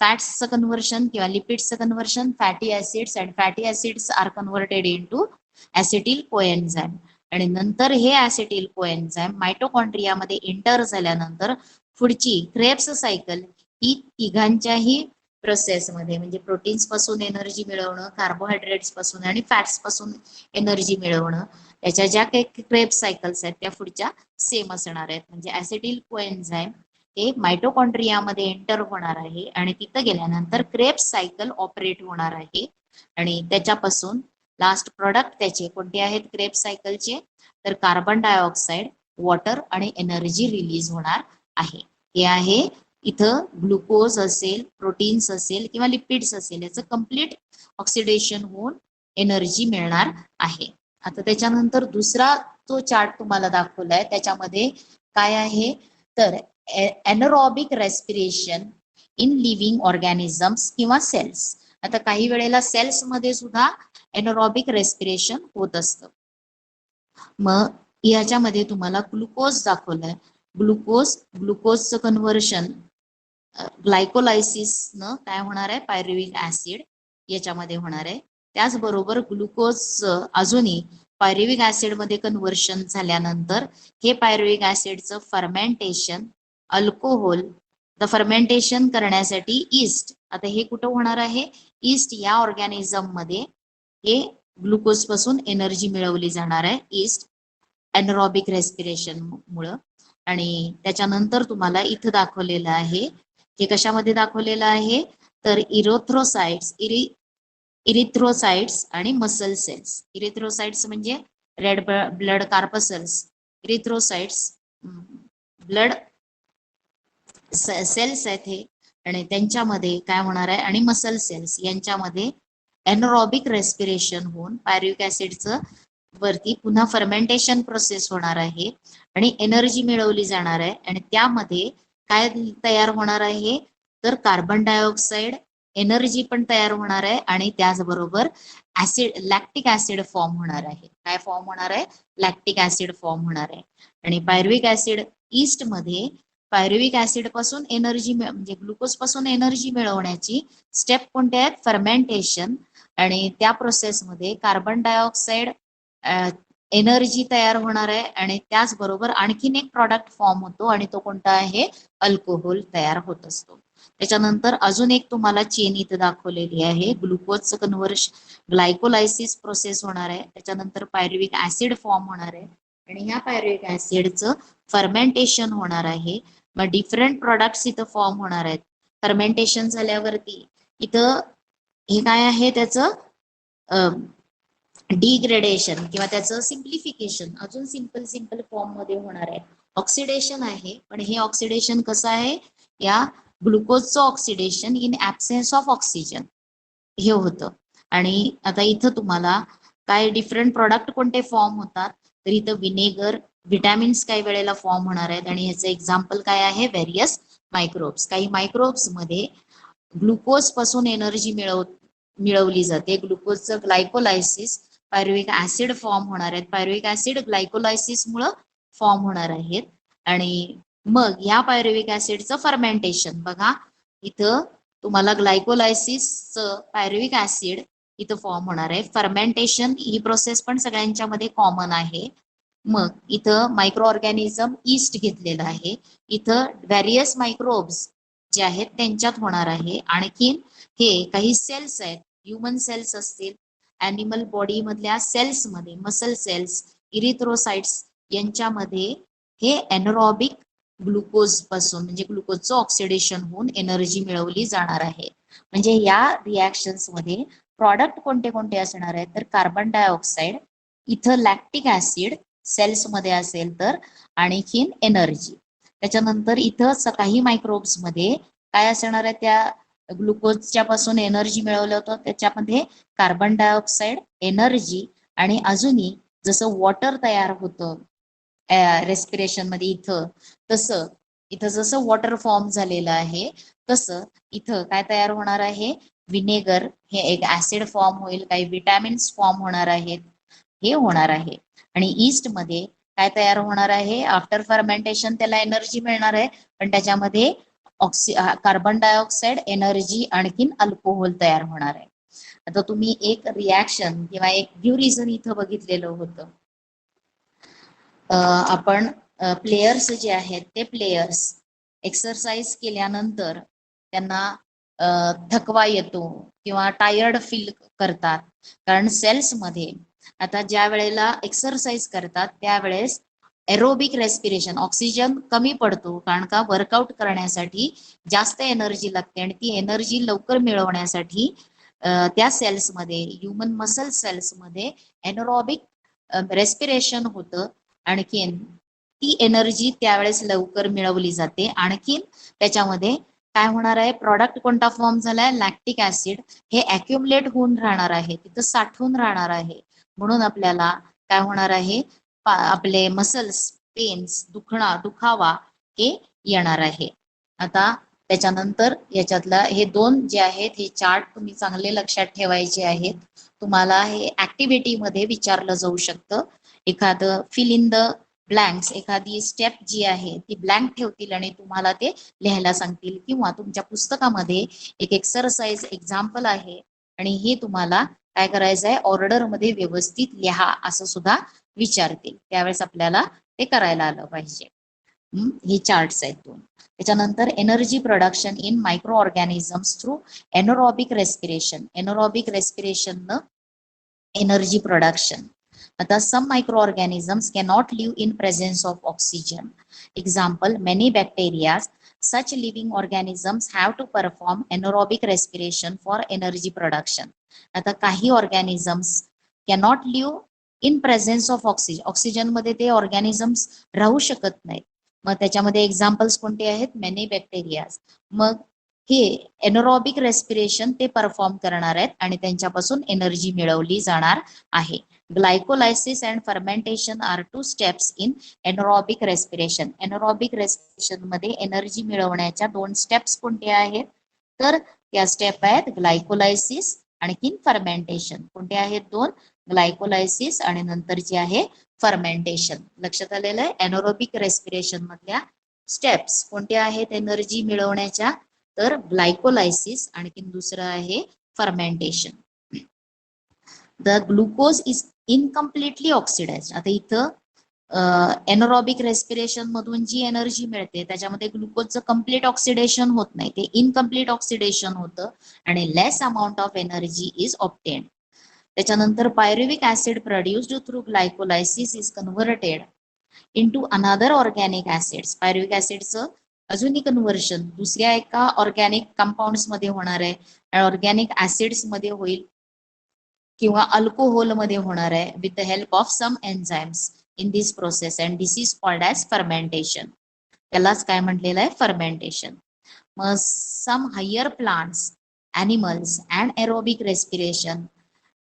फॅट्सचं कन्व्हर्शन किंवा लिपिड्सचं conversion fatty acids and fatty acids are converted into acetyl coenzyme. आणि नंतर हे ऍसिटिल कोएन्झाइम मायटोकॉन्ड्रियामध्ये एंटर झाल्यानंतर पुढची क्रेब्स सायकल ही तिघांच्याही प्रोसेसमध्ये म्हणजे प्रोटीन्स पासून एनर्जी मिळवणं, कार्बोहायड्रेट्स पासून आणि फॅट्स पासून एनर्जी मिळवणं, त्याच्या ज्या काही क्रेब्स सायकल्स आहेत त्या पुढच्या सेम असणार आहेत. म्हणजे ऍसिटिल कोएन्झाइम हे मायटोकॉन्ड्रियामध्ये एंटर होणार आहे आणि तिथं गेल्यानंतर क्रेब्स सायकल ऑपरेट होणार आहे आणि त्याच्यापासून लास्ट प्रोडक्ट त्याचे कोणते आहेत क्रेब्स सायकलचे तर कार्बन डायऑक्साईड, वॉटर आणि एनर्जी रिलीज होणार आहे. हे आहे इथं ग्लुकोज असेल, प्रोटीन्स असेल किंवा लिपिड्स असेल याचं कम्प्लीट ऑक्सिडेशन होऊन एनर्जी मिळणार आहे. आता त्याच्यानंतर दुसरा जो चार्ट तुम्हाला दाखवलाय त्याच्यामध्ये काय आहे तर एनोरॉबिक रेस्पिरेशन इन लिव्हिंग ऑर्गॅनिझम्स किंवा सेल्स. आता काही वेळेला सेल्स मध्ये सुद्धा एनोरॉबिक रेस्पिरेशन होत असतं. मग याच्यामध्ये तुम्हाला ग्लुकोज दाखवलंय. ग्लुकोजचं कन्व्हर्शन ग्लायकोलायसिस न काय होणार आहे पायरुव्हिक ऍसिड याच्यामध्ये होणार आहे. त्याचबरोबर ग्लुकोज अजूनही पायरुव्हिक ऍसिड मध्ये कन्व्हर्शन झाल्यानंतर हे पायरुव्हिक ऍसिडचं फर्मेंटेशन अल्कोहोल, द फर्मेंटेशन करण्यासाठी ईस्ट. आता हे कुठं होणार आहे ईस्ट या ऑर्गॅनिझम मध्ये हे ग्लुकोज पासून एनर्जी मिळवली जाणार आहे ईस्ट एनरोबिक रेस्पिरेशन मुळे. आणि त्याच्यानंतर तुम्हाला इथं दाखवलेलं आहे हे कशामध्ये दाखवलेलं आहे तर इरिथ्रोसाइट्स आणि मसल सेल्स. इरिथ्रोसाइट्स म्हणजे red blood corpuscles, erythrocytes blood cells आहेत हे आणि त्यांच्यामध्ये काय होणार आहे आणि मसल सेल्स यांच्यामध्ये एनोरॉबिक रेस्पिरेशन होऊन पायरुव्हिक ऍसिडचं वरती पुन्हा फर्मेंटेशन प्रोसेस होणार आहे आणि एनर्जी मिळवली जाणार आहे आणि त्यामध्ये काय तयार होणार आहे तर कार्बन डायऑक्साईड एनर्जी पण तयार होणार आहे आणि त्याचबरोबर ऍसिड लॅक्टिक ऍसिड फॉर्म होणार आहे. काय फॉर्म होणार आहे लॅक्टिक ऍसिड फॉर्म होणार आहे. आणि पायरुव्हिक ऍसिड ईस्ट मध्ये पायरुव्हिक ऍसिड पासून एनर्जी म्हणजे ग्लुकोज पासून एनर्जी मिळवण्याची स्टेप कोणते आहेत फर्मेंटेशन आणि त्या प्रोसेसमध्ये कार्बन डायऑक्साईड एनर्जी तयार होणार आहे आणि त्याचबरोबर आणखीन एक प्रॉडक्ट फॉर्म होतो आणि तो कोणता आहे अल्कोहोल तयार होत असतो. त्याच्यानंतर अजून एक तुम्हाला चेन इथं दाखवलेली आहे. ग्लुकोजचं कन्व्हर्शन ग्लायकोलायसिस प्रोसेस होणार आहे, त्याच्यानंतर पायरुव्हिक ऍसिड फॉर्म होणार आहे आणि ह्या पायरुव्हिक ऍसिडचं फर्मेंटेशन होणार आहे. मग डिफरंट प्रोडक्ट्स इथं फॉर्म होणार आहेत. फर्मेंटेशन झाल्यावरती इथं हे काय आहे त्याचं डिग्रेडेशन किंवा त्याचं सिम्प्लिफिकेशन अजून सिंपल फॉर्म मध्ये होणार आहे. ऑक्सिडेशन आहे पण हे ऑक्सिडेशन कसं आहे या ग्लुकोजचं ऑक्सिडेशन इन ऍब्सेन्स ऑफ ऑक्सिजन हे होतं. आणि आता इथं तुम्हाला काय डिफरंट प्रोडक्ट कोणते फॉर्म होतात तर इथं विनेगर, विटॅमिन्स काही वेळेला फॉर्म होणार आहेत आणि ह्याचं एक्झाम्पल काय आहे व्हेरियस मायक्रोब्स. काही मायक्रोब्स मध्ये ग्लुकोज पासून एनर्जी मिळवली जाते. ग्लुकोजचं ग्लायकोलायसिस पायरुव्हिक ऍसिड फॉर्म होणार आहेत. पायरुव्हिक ऍसिड ग्लायकोलायसिस मुळे फॉर्म होणार आहेत. आणि मग या पायरुव्हिक ऍसिडचं फर्मेंटेशन बघा, इथं तुम्हाला ग्लायकोलायसिसचं पायरुव्हिक ऍसिड इथं फॉर्म होणार आहे. फर्मेंटेशन ही प्रोसेस पण सगळ्यांच्या मध्ये कॉमन आहे. मग इथं मायक्रो ऑर्गॅनिझम ईस्ट घेतलेलं आहे. इथं व्हॅरियस मायक्रोब्स जे आहेत त्यांच्यात होणार आहे. आणखीन हे काही सेल्स आहेत, ह्युमन सेल्स असतील, ॲनिमल बॉडी मधल्या सेल्स मध्ये, मसल सेल्स, इरिथ्रोसाइट्स यांच्यामध्ये हे एनरोबिक ग्लुकोज पासून म्हणजे ग्लुकोजचं ऑक्सिडेशन होऊन एनर्जी मिळवली जाणार आहे. म्हणजे या रिॲक्शन्स मध्ये प्रॉडक्ट कोणते कोणते असणार आहेत तर कार्बन डायऑक्साइड, इथं लॅक्टिक ऍसिड सेल्स मध्ये असेल तर आणखीन एनर्जी. त्याच्यानंतर इथं काही मायक्रोब्स मध्ये काय असणार आहे, त्या ग्लुकोजच्या पासून एनर्जी मिळवलं होतं त्याच्यामध्ये कार्बन डायऑक्साइड, एनर्जी आणि अजूनही जसं वॉटर तयार होतं रेस्पिरेशन मध्ये इथं, तसं इथं जसं वॉटर फॉर्म झालेलं आहे तसं इथं काय तयार होणार आहे, विनेगर हे एक ऍसिड फॉर्म होईल, काही विटॅमिन्स फॉर्म होणार आहेत, हे होणार आहे. आणि ईस्ट मध्ये काय तयार होणार आहे, आफ्टर फर्मेंटेशन त्याला एनर्जी मिळणार आहे, पण त्याच्यामध्ये कार्बन डायऑक्साइड, एनर्जी आणखीन अल्कोहोल तयार होणार आहे. आता तुम्ही एक रिॲक्शन किंवा एक ड्यू रिझन इथं बघितलेलं होतं. आपण प्लेयर्स जे आहेत ते प्लेयर्स एक्सरसाइज केल्यानंतर त्यांना थकवा येतो किंवा टायर्ड फील करतात, कारण सेल्स मध्ये आता ज्या वेळेला एक्सरसाइज करतात त्यावेळेस एरोबिक रेस्पिरेशन, ऑक्सिजन कमी पडतो, कारण का वर्कआउट करण्यासाठी जास्त एनर्जी लागते आणि ती एनर्जी लवकर मिळवण्यासाठी त्या सेल्समध्ये, ह्युमन मसल सेल्समध्ये एनरोबिक रेस्पिरेशन होतं. आणखीन ती एनर्जी त्यावेळेस लवकर मिळवली जाते. आणखीन त्याच्यामध्ये काय होणार आहे, प्रॉडक्ट कोणता फॉर्म झालाय, लॅक्टिक ऍसिड, हे अक्युमुलेट होऊन राहणार आहे, तिथं साठवून राहणार आहे. म्हणून आपल्याला काय होणार आहे, आपले मसल्स पेन्स, दुखावा हे येणार आहे. आता त्याच्यानंतर याच्यातला हे दोन जे आहेत हे चार्ट तुम्ही चांगले लक्षात ठेवायचे आहेत. तुम्हाला हे ऍक्टिव्हिटी मध्ये विचारलं जाऊ शकतं. एखादं फिल इन द ब्लँक्स, एखादी स्टेप जी आहे ती ब्लँक ठेवतील आणि तुम्हाला ते लिहायला सांगतील, किंवा तुमच्या पुस्तकामध्ये एक एक्सरसाइज एक्झाम्पल आहे आणि हे तुम्हाला काय करायचं आहे, ऑर्डर मध्ये व्यवस्थित लिहा असं सुद्धा विचारतील. त्यावेळेस आपल्याला ते करायला आलं पाहिजे. हे चार्ट्स आहेत दोन. त्याच्यानंतर energy production in micro organisms through anaerobic respiration. Anaerobic respiration न एनर्जी प्रोडक्शन. आता some microorganisms cannot live in presence of oxygen. Example, many bacteria. Such living organisms have to perform anaerobic respiration for energy production. आता काही organisms cannot live in presence of oxygen. Oxygen मध्ये ते organisms राहू शकत नाहीत. मग त्याच्यामध्ये examples कोणते आहेत, मेनी बॅक्टेरिया. मग हे एनरोबिक रेस्पिरेशन ते परफॉर्म करणार आहेत आणि त्यांच्यापासून एनर्जी मिळवली जाणार आहे. Glycolysis and fermentation are two steps in anaerobic respiration. Anaerobic respiration मध्ये एनर्जी मिळवण्याच्या दोन स्टेप्स कोणत्या आहेत तर त्या स्टेप आहेत ग्लायकोलायसिस आणखीन फर्मेंटेशन. कोणते आहेत दोन, ग्लायकोलायसिस आणि नंतर जे आहे फर्मेंटेशन. लक्षात आलेलं आहे. एनरोबिक रेस्पिरेशन मधल्या स्टेप्स कोणत्या आहेत एनर्जी मिळवण्याच्या तर ग्लायकोलायसिस आणखीन दुसरं आहे fermentation. The glucose is incompletely oxidize. आता इथं एनरोबिक रेस्पिरेशन मधून जी एनर्जी मिळते त्याच्यामध्ये ग्लुकोजचं कम्प्लीट ऑक्सिडेशन होत नाही, ते इनकम्प्लीट ऑक्सिडेशन होतं आणि less amount of energy is obtained. त्याच्यानंतर pyruvic acid produced through glycolysis is converted into another organic acids. Pyruvic ऍसिडचं अजूनही कन्व्हर्शन दुसऱ्या एका ऑर्गॅनिक कंपाऊंड्स मध्ये होणार आहे, ऑर्गॅनिक ऍसिड्स मध्ये होईल किंवा अल्कोहोल मध्ये होणार आहे with the help of some enzymes in this process, and this is called as fermentation. त्यालाच काय म्हटलेलं आहे, फर्मेंटेशन. मग some higher plants, animals and aerobic respiration,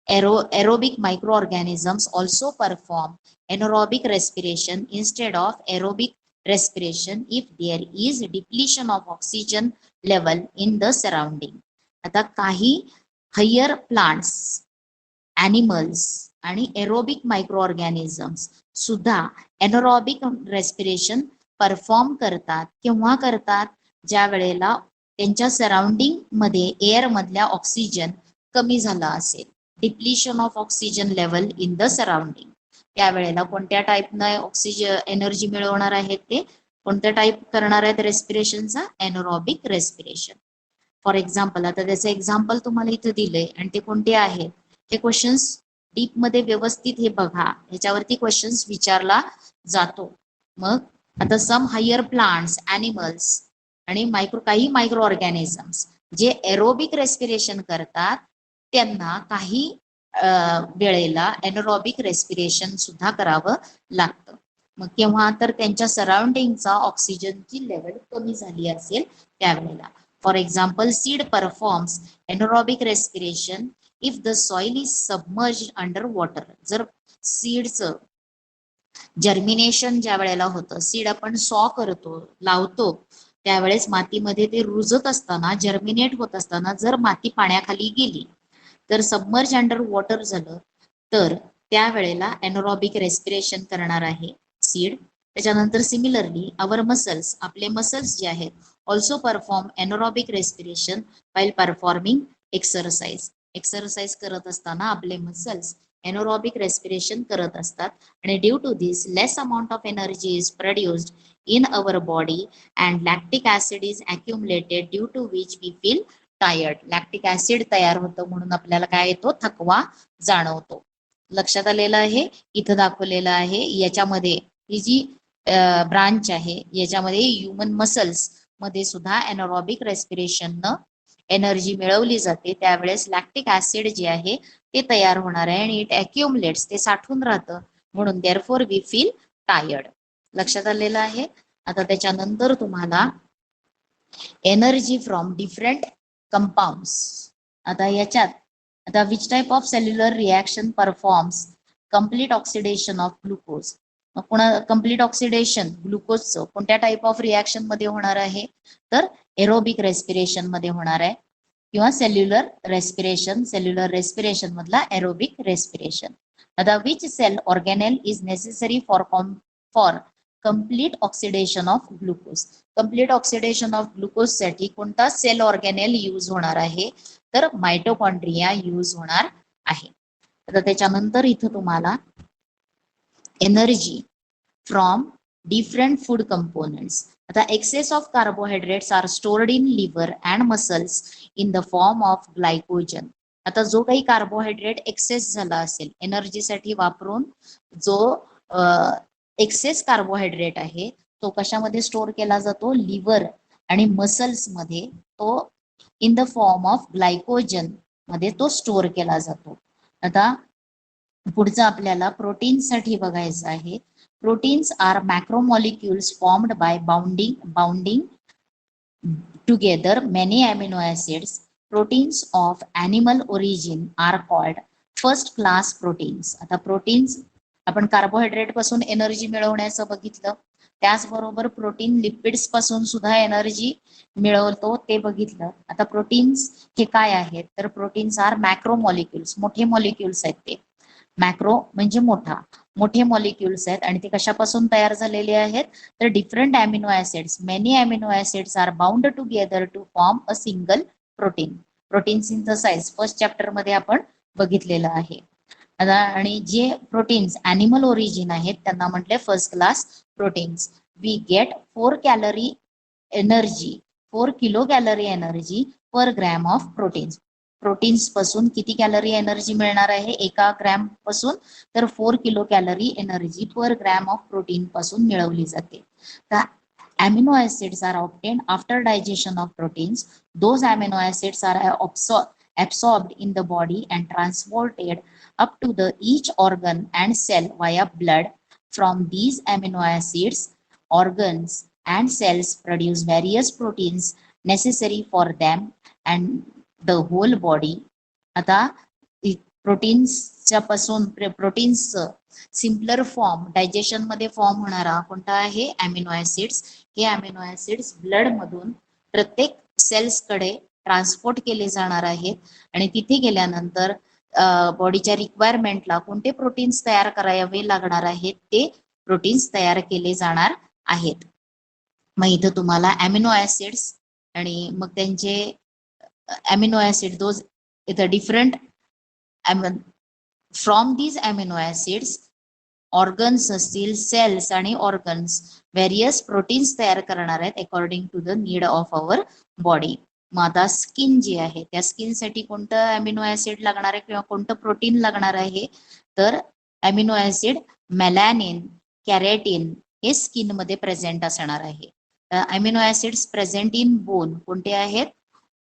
aerobic microorganisms also perform anaerobic respiration instead of aerobic respiration if there is depletion of oxygen level in the surrounding. आता काही higher plants, animals आणि aerobic micro organisms सुद्धा anaerobic respiration perform करतात. केव्हा करतात? ज्या वेळेला त्यांच्या सराउंडिंग मध्ये एअर मधल्या ऑक्सिजन कमी झाला असेल, depletion of oxygen level in the surrounding. त्यावेळेला कोणत्या टाईपनं ऑक्सिजन एनर्जी मिळवणार आहेत ते, कोणत्या टाईप करणार आहेत रेस्पिरेशनचा? Anaerobic respiration. फॉर एक्झाम्पल, आता त्याचं एक्झाम्पल तुम्हाला इथं दिलंय आणि ते कोणते आहेत हे क्वेश्चन्स डीप मध्ये व्यवस्थित हे बघा, ह्याच्यावरती क्वेश्चन्स विचारला जातो. मग आता सम हायर प्लांट्स, ॲनिमल्स आणि काही मायक्रो ऑर्गॅनिझम्स जे एरोबिक रेस्पिरेशन करतात त्यांना काही वेळेला एनरोबिक रेस्पिरेशन सुद्धा करावं लागतं. मग केव्हा? तर त्यांच्या सराउंडिंगचा ऑक्सिजनची लेवल कमी झाली असेल त्यावेळेला. For example, seed performs anaerobic respiration if the soil is submerged under water. जर सीडचं जर्मिनेशन ज्या वेळेला होतं, सीड आपण सॉ करतो, लावतो, त्यावेळेस मातीमध्ये ते रुजत असताना, जर्मिनेट होत असताना जर माती पाण्याखाली गेली तर सबमर्ज अंडर वॉटर झालं तर त्यावेळेला एनरोबिक रेस्पिरेशन करणार आहे सीड. त्याच्यानंतर सिमिलरली आवर मसल्स, आपले मसल्स जे आहेत also perform anaerobic respiration while performing exercise. Exercise करत असताना आपले मसल्स एनरोबिक रेस्पिरेशन करत असतात आणि due to this less amount of energy is produced in our body and lactic acid is accumulated due to which we feel tired. Lactic acid तयार होतं म्हणून आपल्याला काय येतो? थकवा जाणवतो. लक्षात आलेलं आहे? इथं दाखवलेलं आहे. याच्यामध्ये ही जी ब्रांच आहे याच्यामध्ये ह्युमन मसल्स मध्ये सुद्धा एनरोबिक रेस्पिरेशननं एनर्जी मिळवली जाते. त्यावेळेस लॅक्टिक ऍसिड जे आहे ते तयार होणार आहे आणि इट अक्युमुलेट्स, ते साठून राहतं म्हणून देअरफॉर वी फील टायर्ड. लक्षात आलेलं आहे? आता त्याच्यानंतर तुम्हाला एनर्जी फ्रॉम डिफरंट कंपाऊंड्स. आता याच्यात आता which type of cellular reaction performs complete oxidation of glucose. पुन्हा कम्प्लीट ऑक्सिडेशन ग्लुकोजचं कोणत्या टाइप ऑफ रिॲक्शन मध्ये होणार आहे? तर एरोबिक रेस्पिरेशन मध्ये होणार आहे किंवा सेल्युलर रेस्पिरेशन मधला एरोबिक रेस्पिरेशन. आता which cell organelle is necessary for complete oxidation of glucose. Complete oxidation of glucose साठी कोणता सेल ऑर्गॅनेल यूज होणार आहे? तर मायटोकॉन्ड्रिया यूज होणार आहे. आता त्याच्यानंतर इथं तुम्हाला energy from different food components. आता excess of carbohydrates are stored in liver and muscles in the form of glycogen. आता जो काही कार्बोहायड्रेट एक्सेस झाला असेल एनर्जीसाठी वापरून, जो एक्सेस कार्बोहायड्रेट आहे तो कशामध्ये स्टोअर केला जातो? लिव्हर आणि मसल्स मध्ये तो in the form of glycogen मध्ये तो स्टोअर केला जातो. आता पुढचं आपल्याला प्रोटीन्स साठी बघायचं आहे. Proteins are macromolecules formed by bounding together many amino acids. Proteins of animal origin are called first class proteins. आता प्रोटीन्स आपण कार्बोहायड्रेट पासून एनर्जी मिळवण्याचं बघितलं, त्याचबरोबर प्रोटीन लिपिड्स पासून सुद्धा एनर्जी मिळवतो ते बघितलं. आता प्रोटीन्स हे काय आहेत? तर प्रोटीन्स आर मॅक्रो मॉलिक्युल्स, मोठे मॉलिक्युल्स आहेत ते. मॅक्रो म्हणजे मोठे मॉलिक्युल्स आहेत आणि ते कशापासून तयार झालेले आहेत? तर different amino acids, many amino acids are bound together to form a single protein. Protein synthesize first chapter मध्ये आपण बघितलेलं आहे. आणि जे प्रोटीन्स ॲनिमल ओरिजिन आहेत त्यांना म्हटले first class proteins. We get 4 kilocalorie energy per gram of proteins. Proteins पासून किती कॅलरी एनर्जी मिळणार आहे एका ग्रॅम पासून? तर 4 kilocalorie energy per gram of protein पासून मिळवली जाते. तर amino acids are obtained after digestion of proteins. Those amino acids are absorbed in the body and transported up to the each organ and cell via blood. From these amino acids, organs and cells produce various proteins necessary for them and the whole body. आता proteins च्या पासून प्रोटीन्सचं simpler form digestion मध्ये form होणारा कोणता आहे amino acids. हे amino acids blood मधून प्रत्येक सेल्स कडे ट्रान्सपोर्ट केले जाणार आहेत आणि तिथे गेल्यानंतर बॉडीच्या रिक्वायरमेंटला कोणते प्रोटीन्स तयार करावे लागणार आहेत ते प्रोटीन्स तयार केले जाणार आहेत. मग इथं तुम्हाला अमिनो ऍसिड्स आणि मग त्यांचे अमिनो ऍसिड दोज इथं different from these amino acids organs असतील सेल्स आणि ऑर्गन्स व्हेरियस प्रोटीन्स तयार करणार आहेत according to the need of our body. मग आता स्किन जी आहे त्या स्किनसाठी कोणतं अमिनो ऍसिड लागणार आहे किंवा कोणतं प्रोटीन लागणार आहे तर अमिनो ऍसिड मेलॅनिन कॅरेटिन हे स्किन मध्ये प्रेझेंट असणार आहे. Amino acids present in bone कोणते आहेत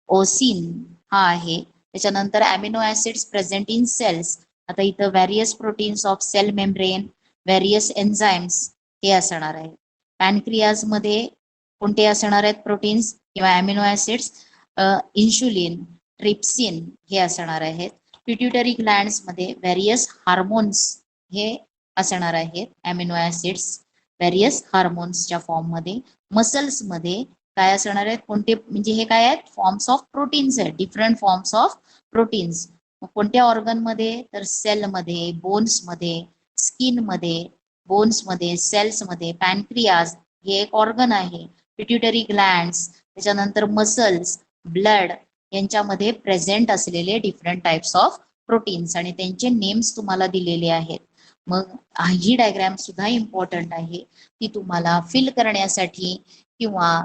ओसिन हा आहे. त्याच्यानंतर amino acids present in cells आता इथं various proteins of cell membrane various enzymes हे असणार आहे. पॅनक्रियाज मध्ये कोणते असणार आहेत प्रोटीन्स किंवा अमिनो ऍसिड्स इन्शुलिन ट्रिप्सिन हे असणार आहेत. पिट्युटरी ग्लँड्स मध्ये व्हेरियस हार्मोन्स हे असणार आहेत अमिनो ऍसिड्स व्हेरियस हार्मोन्सच्या फॉर्म मध्ये. मसल्स मध्ये काय असणार आहेत कोणते म्हणजे हे काय आहेत फॉर्म्स ऑफ प्रोटीन्स आहेत डिफरंट फॉर्म्स ऑफ प्रोटीन्स. कोणत्या ऑर्गन मध्ये तर सेल मध्ये बोन्स मध्ये स्किन मध्ये बोन्स मध्ये सेल्स मध्ये. पॅनक्रियाज हे एक ऑर्गन आहे. पिट्युटरी ग्लँड्स त्याच्यानंतर मसल्स ब्लड यांच्यामध्ये प्रेझेंट असलेले डिफरंट टाइप्स ऑफ प्रोटीन्स आणि त्यांचे नेम्स तुम्हाला दिलेले आहेत. मग ही डायग्राम सुद्धा इम्पॉर्टंट आहे ती तुम्हाला फिल करण्यासाठी किंवा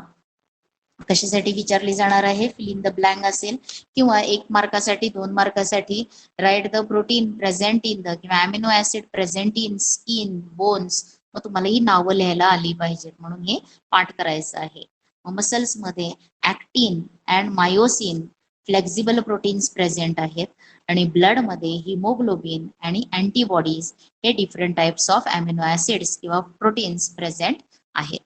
कशासाठी विचारली जाणार आहे फिल इन द ब्लँक असेल किंवा 1 मार्कासाठी 2 मार्कासाठी write the protein present in the किंवा amino acid present in skin bones. मग तुम्हाला ही नावं लिहायला आली पाहिजेत म्हणून हे पाठ करायचं आहे. मसल्स मध्ये actin and myosin flexible proteins present आहेत आणि ब्लड मध्ये हिमोग्लोबिन आणि अँटीबॉडीज हे different types of amino acids किंवा प्रोटीन्स प्रेझेंट आहेत.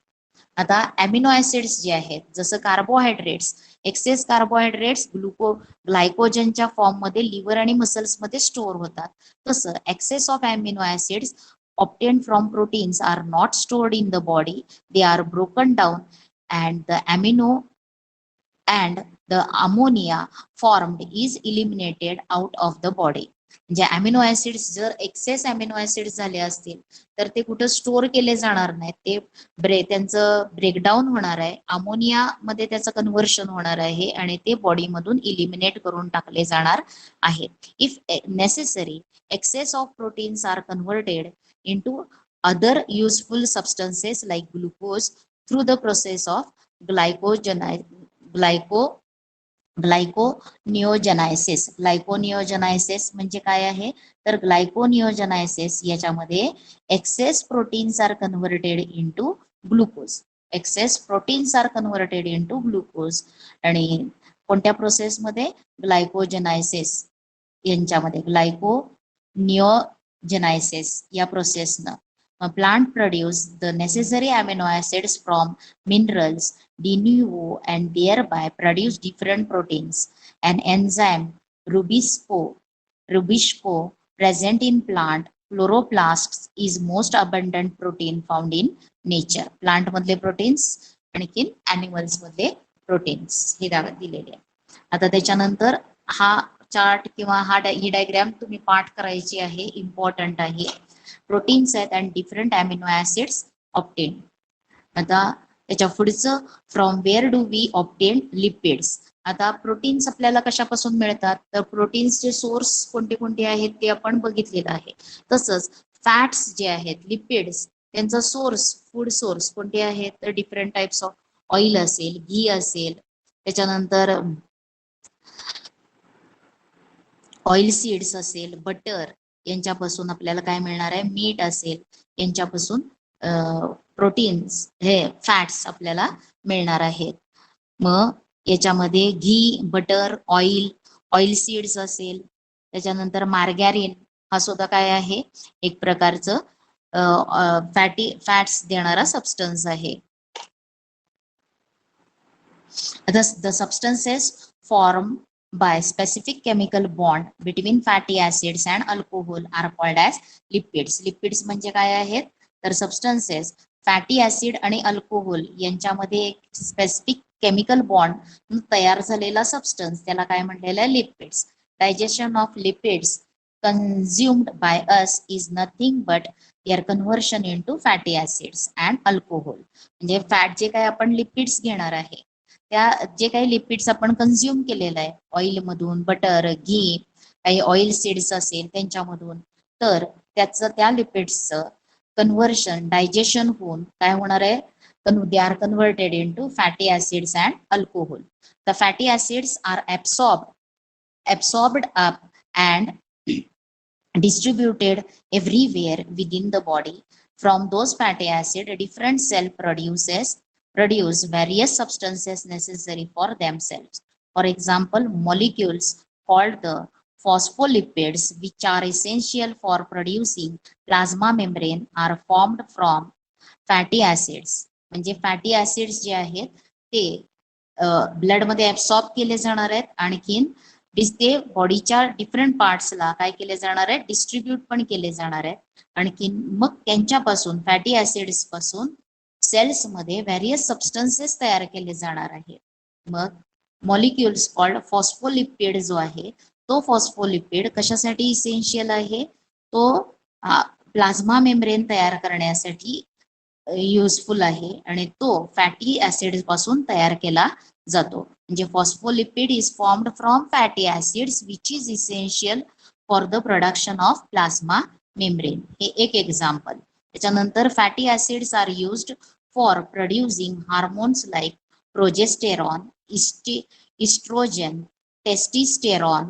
आता अमिनो ऍसिड्स जे आहेत जसं कार्बोहायड्रेट्स एक्सेस कार्बोहायड्रेट्स ग्लायकोजनच्या फॉर्म मध्ये लिव्हर आणि मसल्स मध्ये स्टोअर होतात. तसं excess of amino acids obtained from proteins are not stored in the body. They are broken down and the ammonia formed is eliminated out of the body. म्हणजे amino acids जर access amino acids झाले असतील तर ते कुठं store केले जाणार नाहीत. ते त्यांचं ब्रेकडाऊन होणार आहे अमोनिया मध्ये त्याचं कन्व्हर्शन होणार आहे आणि ते बॉडीमधून इलिमिनेट करून टाकले जाणार आहेत. If necessary excess of proteins are converted into other useful substances like glucose through the process of gluconeogenesis. Gluconeogenesis म्हणजे काय आहे तर ग्लायकोनिओजनायसिस याच्यामध्ये excess proteins are converted into glucose. Excess proteins are converted into glucose आणि कोणत्या प्रोसेसमध्ये glycogenesis यांच्यामध्ये gluconeogenesis या प्रोसेसनं plant produce the necessary amino acids from minerals de novo and thereby produce different proteins. An enzyme rubisco present in plant chloroplasts is most abundant protein found in nature. Plant मधले proteins आणखी animals मधले proteins हे दिलेले आहे. आता त्याच्यानंतर हा chart किंवा ही डायग्राम तुम्ही पाठ करायची आहे इम्पॉर्टंट आहे. प्रोटीन्स आहेत and different amino acids obtain. आता त्याच्या पुढचं from where do we obtain lipids. आता प्रोटीन्स आपल्याला कशापासून मिळतात तर प्रोटीन्सचे सोर्स कोणते कोणते आहेत ते आपण बघितलेलं आहे. तसंच फॅट्स जे आहेत लिपिड्स त्यांचा सोर्स फूड सोर्स कोणते आहेत तर डिफरंट टाइप्स ऑफ ऑइल असेल घी असेल त्याच्यानंतर ऑइल सीड्स असेल बटर यांच्यापासून आपल्याला काय मिळणार आहे मीठ असेल यांच्यापासून प्रोटीन्स हे फॅट्स आपल्याला मिळणार आहेत. मग याच्यामध्ये घी बटर ऑइल सीड्स असेल त्याच्यानंतर मार्गॅरिन हा सुद्धा काय आहे एक प्रकारचं फॅट्स देणारा सबस्टन्स आहे. The substances form by specific chemical bond between fatty acids and alcohol are called as lipids. Lipids म्हणजे काय आहेत तर सबस्टन्सेस फॅटी ऍसिड आणि अल्कोहोल यांच्यामध्ये एक स्पेसिफिक केमिकल बॉन्ड तयार झालेला सबस्टन्स त्याला काय म्हणलेलं आहे lipids. Digestion of lipids consumed by us is nothing but their conversion into fatty acids and alcohol. म्हणजे फॅट जे काय आपण लिपिड्स घेणार आहे त्या जे काही लिपिड्स आपण कन्झ्युम केलेलं आहे ऑइल मधून बटर घी काही ऑइल सीड्स असेल त्यांच्यामधून तर त्याचं त्या लिपिड्सचं कन्व्हर्शन डायजेशन होऊन काय होणार आहे they are converted into fatty acids and alcohol. The fatty acids are absorbed up and distributed everywhere within the body. From those fatty acids, different cell produce various substances necessary for themselves. For example, molecules called the phospholipids, which are essential for producing plasma membrane, are formed from fatty acids. म्हणजे fatty acids जे आहेत ते blood मध्ये absorb केले जाणार आहेत आणखीन ते बॉडीच्या डिफरंट पार्ट्सला काय केले जाणार आहे डिस्ट्रीब्यूट पण केले जाणार आहेत आणखीन मग त्यांच्यापासून फॅटी ऍसिड्स पासून सेल्स मध्ये व्हेरियस सबस्टन्सेस तयार केले जाणार आहेत. मग मॉलिक्युल्स कॉल्ड फॉस्फोलिपिड जो आहे तो फॉस्फोलिपिड कशासाठी इसेन्शियल आहे तो प्लाझ्मा मेम्ब्रेन तयार करण्यासाठी युजफुल आहे आणि तो फॅटी ऍसिड पासून तयार केला जातो. म्हणजे phospholipid is formed from fatty acids which is essential for the production of plasma membrane. हे एक एक्झाम्पल. त्याच्यानंतर fatty acids are used for producing hormones like progesterone oestrogen testosterone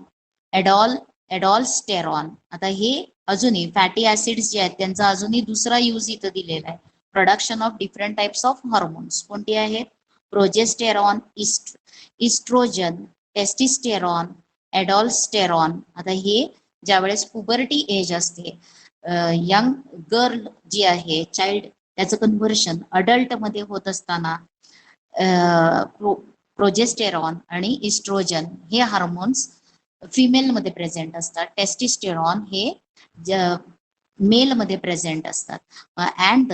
aldosterone. आता हे अजूनही फॅटी ऍसिड्स जे आहेत त्यांचा अजूनही दुसरा यूज इथं दिलेला आहे production of different types of hormones. कोणते आहेत प्रोजेस्टेरॉन इस्ट्रोजन टेस्टिस्टेरॉन एडॉल्स्टेरॉन. आता हे ज्यावेळेस पुबर्टी एज असते यंग गर्ल जी आहे चाइल्ड त्याचं कन्व्हर्शन अडल्ट मध्ये होत असताना प्रोजेस्टेरॉन आणि इस्ट्रोजन हे हार्मोन्स फिमेल मध्ये प्रेझेंट असतात. टेस्टिस्टेरॉन हे मेल मध्ये प्रेझेंट असतात. And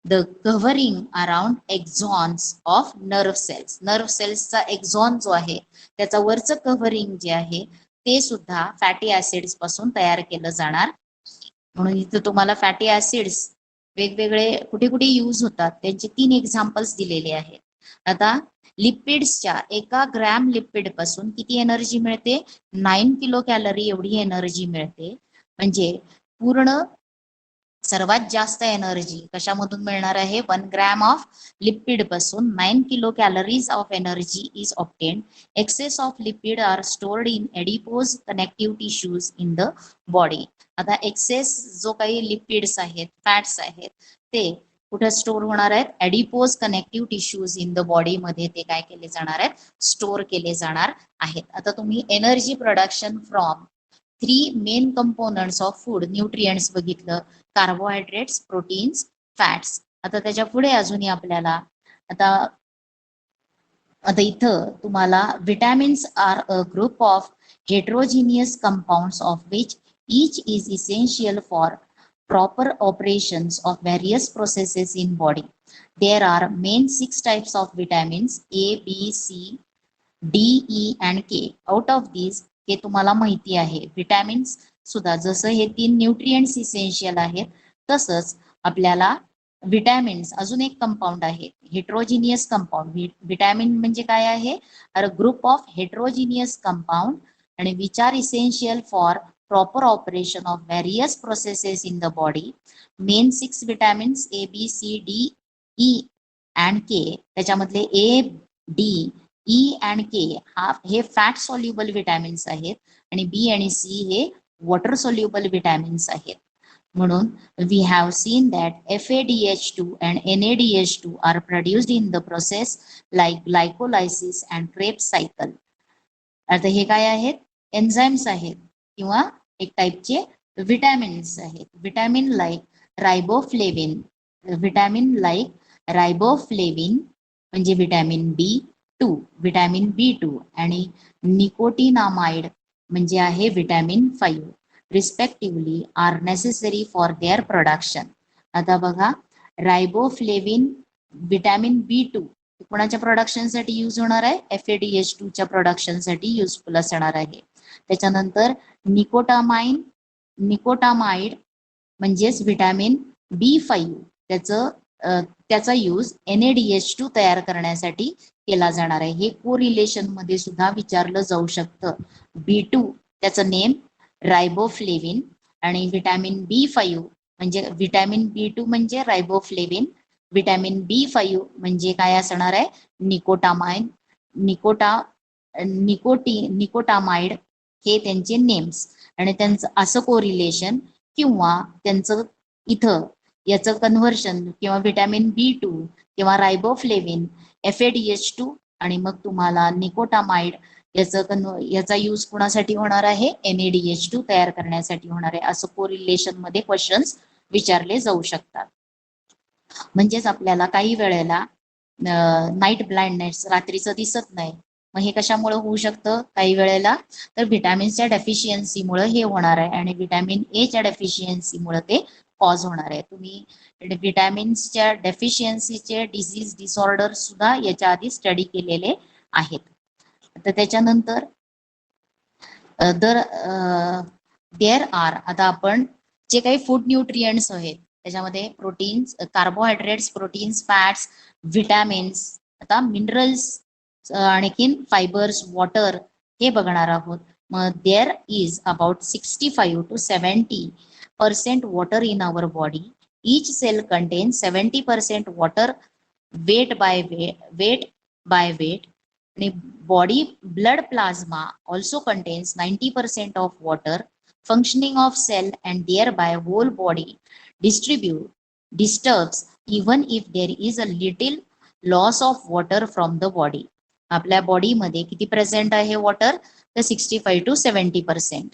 the covering around axons of nerve cells. Nerve सेल्सचा एक्झॉन जो आहे त्याचा वरचं कव्हरिंग जे आहे ते सुद्धा फॅटी ऍसिड्स पासून तयार केलं जाणार. म्हणून इथं तुम्हाला फॅटी ऍसिड्स वेगवेगळे कुठे कुठे यूज होतात त्यांचे 3 एक्झाम्पल्स दिलेले आहेत. आता लिपिड्सच्या 1 ग्रॅम लिपिड पासून किती एनर्जी मिळते 9 किलो कॅलरी एवढी एनर्जी मिळते. म्हणजे पूर्ण सर्वात जास्त एनर्जी कशामधून मिळणार आहे 1 ग्रॅम ऑफ लिपिड पासून 9 kilocalories of energy is obtained. Excess of lipid are stored in adipose connective tissues in the body. आता एक्सेस जो काही लिपिड्स आहेत फॅट्स आहेत ते कुठे स्टोर होणार आहेत adipose connective tissues in the body मध्ये ते काय केले जाणार आहेत स्टोर केले जाणार आहेत. आता तुम्ही energy production from 3 main components of food nutrients बघितलं कार्बोहायड्रेट्स प्रोटीन्स फॅट्स. आता त्याच्या पुढे अजूनही आपल्याला आता इथं तुम्हाला vitamins are a group of heterogeneous compounds of which each is essential for proper operations of various processes in body. There are main 6 types of vitamins A, B, C, D, E and K. Out of these हे तुम्हाला माहिती आहे vitamins सुद्धा जसं हे 3 nutrients essential आहेत तसंच आपल्याला विटॅमिन्स अजून एक कंपाऊंड आहे हेट्रोजिनियस कंपाऊंड. विटॅमिन म्हणजे काय आहे ग्रुप ऑफ हेट्रोजिनियस कंपाऊंड आणि which R essential for proper operation of various processes in the body. Main 6 vitamins A, B, C, D, E and K. त्याच्यामधले A, D, E and K हे fat soluble vitamins आहेत आणि B आणि C हे water soluble vitamins आहेत. म्हणून we have seen that FADH2 and NADH2 are produced in the process like glycolysis and Krebs cycle. आता हे काय आहेत एन्झाइम्स आहेत किंवा एक टाइपचे विटॅमिन्स आहेत. विटॅमिन लाईक रायबोफ्लेविन म्हणजे vitamin B two vitamin B2 आणि निकोटिनामाइड म्हणजे आहे vitamin 5 respectively are necessary for their production. आता बघा, रायबोफ्लेविन व्हिटॅमिन B2 कोणाच्या प्रोडक्शनसाठी यूज होणार आहे? FADH2 च्या प्रोडक्शनसाठी युजफुल असणार आहे. त्याच्यानंतर निकोटामाइड म्हणजेच व्हिटॅमिन B5 त्याचा यूज NADH2 तयार करण्यासाठी केला जाणार आहे. हे कोरिलेशन मध्ये सुद्धा विचारलं जाऊ शकतं. B2 त्याचं नेम रायबोफ्लेविन आणि व्हिटॅमिन B5 म्हणजे व्हिटॅमिन B2 म्हणजे रायबोफ्लेविन, व्हिटॅमिन B5 म्हणजे काय असणार आहे? निकोटामाइड हे त्यांचे नेम्स आणि त्यांचं असं कोरिलेशन किंवा त्यांचं इथं याचं कन्व्हर्शन किंवा व्हिटॅमिन B2 किंवा रायबोफ्लेविन FADH2 आणि मग तुम्हाला निकोटामाइड याचा यूज कोणासाठी होणार आहे? NADH2 तयार करण्यासाठी होणार आहे. असं कोरिलेशन मध्ये क्वेश्चन्स विचारले जाऊ शकतात. म्हणजेच आपल्याला काही वेळेला नाईट ब्लाइंडनेस रात्रीचं दिसत नाही, मग हे कशामुळे होऊ शकतं? काही वेळेला तर व्हिटॅमिनच्या डेफिशियन्सीमुळे हे होणार आहे आणि व्हिटॅमिन Aच्या डेफिशियन्सीमुळे ते कॉज होणार आहे. तुम्ही व्हिटॅमिन्सच्या डेफिशियन्सीचे डिसीज डिसऑर्डर सुद्धा याच्या आधी स्टडी केलेले आहेत. तर त्याच्यानंतर देअर आर, आता आपण जे काही फूड न्यूट्रिएंट्स आहेत त्याच्यामध्ये proteins, carbohydrates, proteins, fats, vitamins, आता मिनरल्स, आणखीन फायबर्स, वॉटर हे बघणार आहोत. मग there is about 65 to 70% water in our body. Each cell contains 70% water weight by weight. आणि body blood plasma also contains 90% of water. Functioning of cell and thereby whole body disturbs even if there is a little loss of water from the body. आपल्या बॉडीमध्ये किती present आहे water? तर 65 to 70%.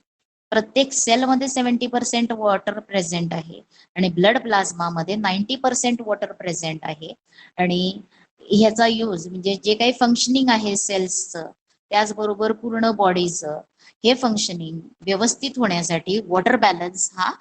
प्रत्येक सेलमध्ये 70% water present आहे आणि blood plasma मध्ये 90% वॉटर प्रेझेंट आहे. आणि ह्याचा यूज म्हणजे जे काही फंक्शनिंग आहे सेल्सचं, त्याचबरोबर पूर्ण बॉडीचं हे फंक्शनिंग व्यवस्थित होण्यासाठी वॉटर बॅलन्स हा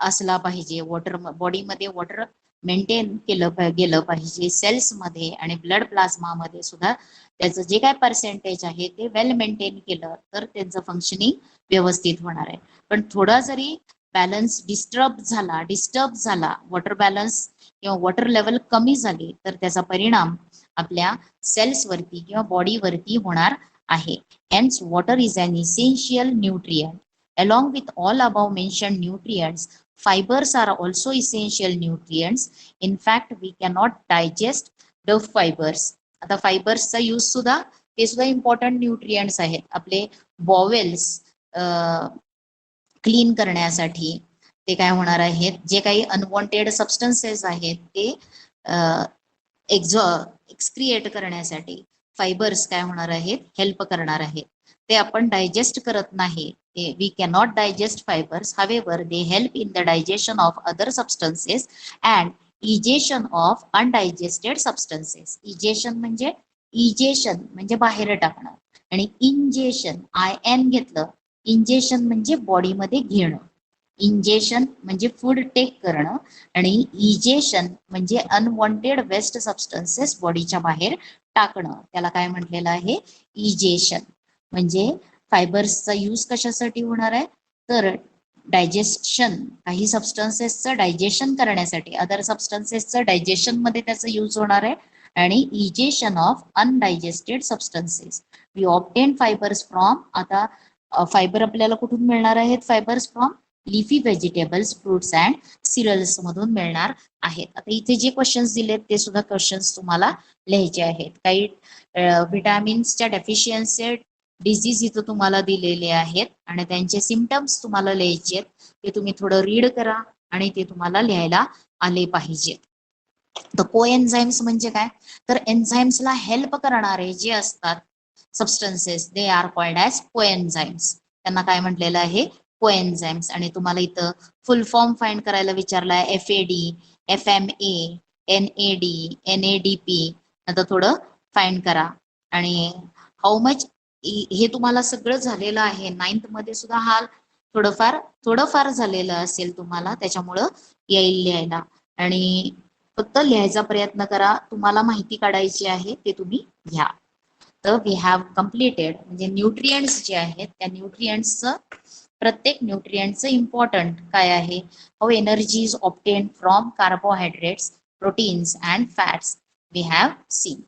असला पाहिजे. बॉडीमध्ये वॉटर मेंटेन गेलं पाहिजे सेल्समध्ये आणि ब्लड प्लाझ्मामध्ये सुद्धा त्याचं जे काय पर्सेंटेज आहे ते वेल मेंटेन केलं तर त्यांचं फंक्शनिंग व्यवस्थित होणार आहे. पण थोडा जरी बॅलन्स डिस्टर्ब झाला वॉटर बॅलन्स किंवा वॉटर लेवल कमी झाली तर त्याचा परिणाम आपल्या सेल्सवरती किंवा बॉडीवरती होणार आहे. Hence, water is an essential nutrient. Along with all above mentioned nutrients, fibers are also essential nutrients. In fact, we cannot digest the fibers. आता फायबर्सचा यूज सुद्धा ते सुद्धा इम्पॉर्टंट न्यूट्रिएंट्स आहेत. आपले बॉवेल्स क्लीन करण्यासाठी ते काय होणार आहेत? जे काही अनवॉन्टेड सबस्टन्सेस आहेत ते एक्सक्रिएट करण्यासाठी फायबर्स काय होणार आहेत? हेल्प करणार आहेत. ते आपण डायजेस्ट करत नाही. We cannot digest fibres. However they help in the digestion of other substances and egestion of undigested substances. Egestion म्हणजे बाहेर टाकणं आणि इंजेशन IN घेतलं. इंजेशन म्हणजे बॉडीमध्ये घेणं. इंजेशन म्हणजे फूड टेक करणं आणि इजेशन म्हणजे अनवॉन्टेड वेस्ट सबस्टन्सेस बॉडीच्या बाहेर टाकणं. त्याला काय म्हटलेलं आहे? इजेशन. म्हणजे फायबर्सचा यूज कशासाठी होणार आहे? तर डायजेशन, काही सबस्टन्सेसचं डायजेशन करण्यासाठी, अदर सबस्टन्सेसचं डायजेशन मध्ये त्याचा यूज होणार आहे आणि egestion of undigested substances. We obtain fibres from, आता फायबर आपल्याला कुठून मिळणार आहेत? Fibres from leafy vegetables, fruits and cereals मधून मिळणार आहेत. आता इथे जे क्वेश्चन्स दिलेत ते सुद्धा क्वेश्चन्स तुम्हाला लिहायचे आहेत. काही व्हिटॅमिन्सच्या डेफिशियन्सी डिझीज इथं तुम्हाला दिलेले आहेत आणि त्यांचे सिम्पटम्स तुम्हाला लिहायचे आहेत. ते तुम्ही थोडं रीड करा आणि ते तुम्हाला लिहायला आले पाहिजेत. तर कोएन्झाइम्स म्हणजे काय? तर एन्झाइम्सला हेल्प करणारे जे असतात substances they are called as coenzymes. त्यांना काय म्हटलेलं आहे? कोएन्झाइम्स. आणि तुम्हाला इथं फुल फॉर्म फाइंड करायला विचारलाय. FAD, FMA, NAD, NADP. आता थोडं फाइंड करा आणि हाऊ मच हे तुम्हाला सगळं झालेलं आहे. 9th मध्ये सुद्धा हा थोडंफार झालेलं असेल तुम्हाला, त्याच्यामुळं येईल लिहायला. आणि फक्त लिहायचा प्रयत्न करा. तुम्हाला माहिती काढायची आहे ते तुम्ही घ्या. तर वी हॅव कम्प्लिटेड, म्हणजे न्यूट्रिएंट्स जे आहेत त्या न्यूट्रिएंट्सचं, प्रत्येक न्यूट्रिएंटचं इम्पॉर्टंट काय आहे, how energy is obtain from carbohydrates, proteins and fats we have scene.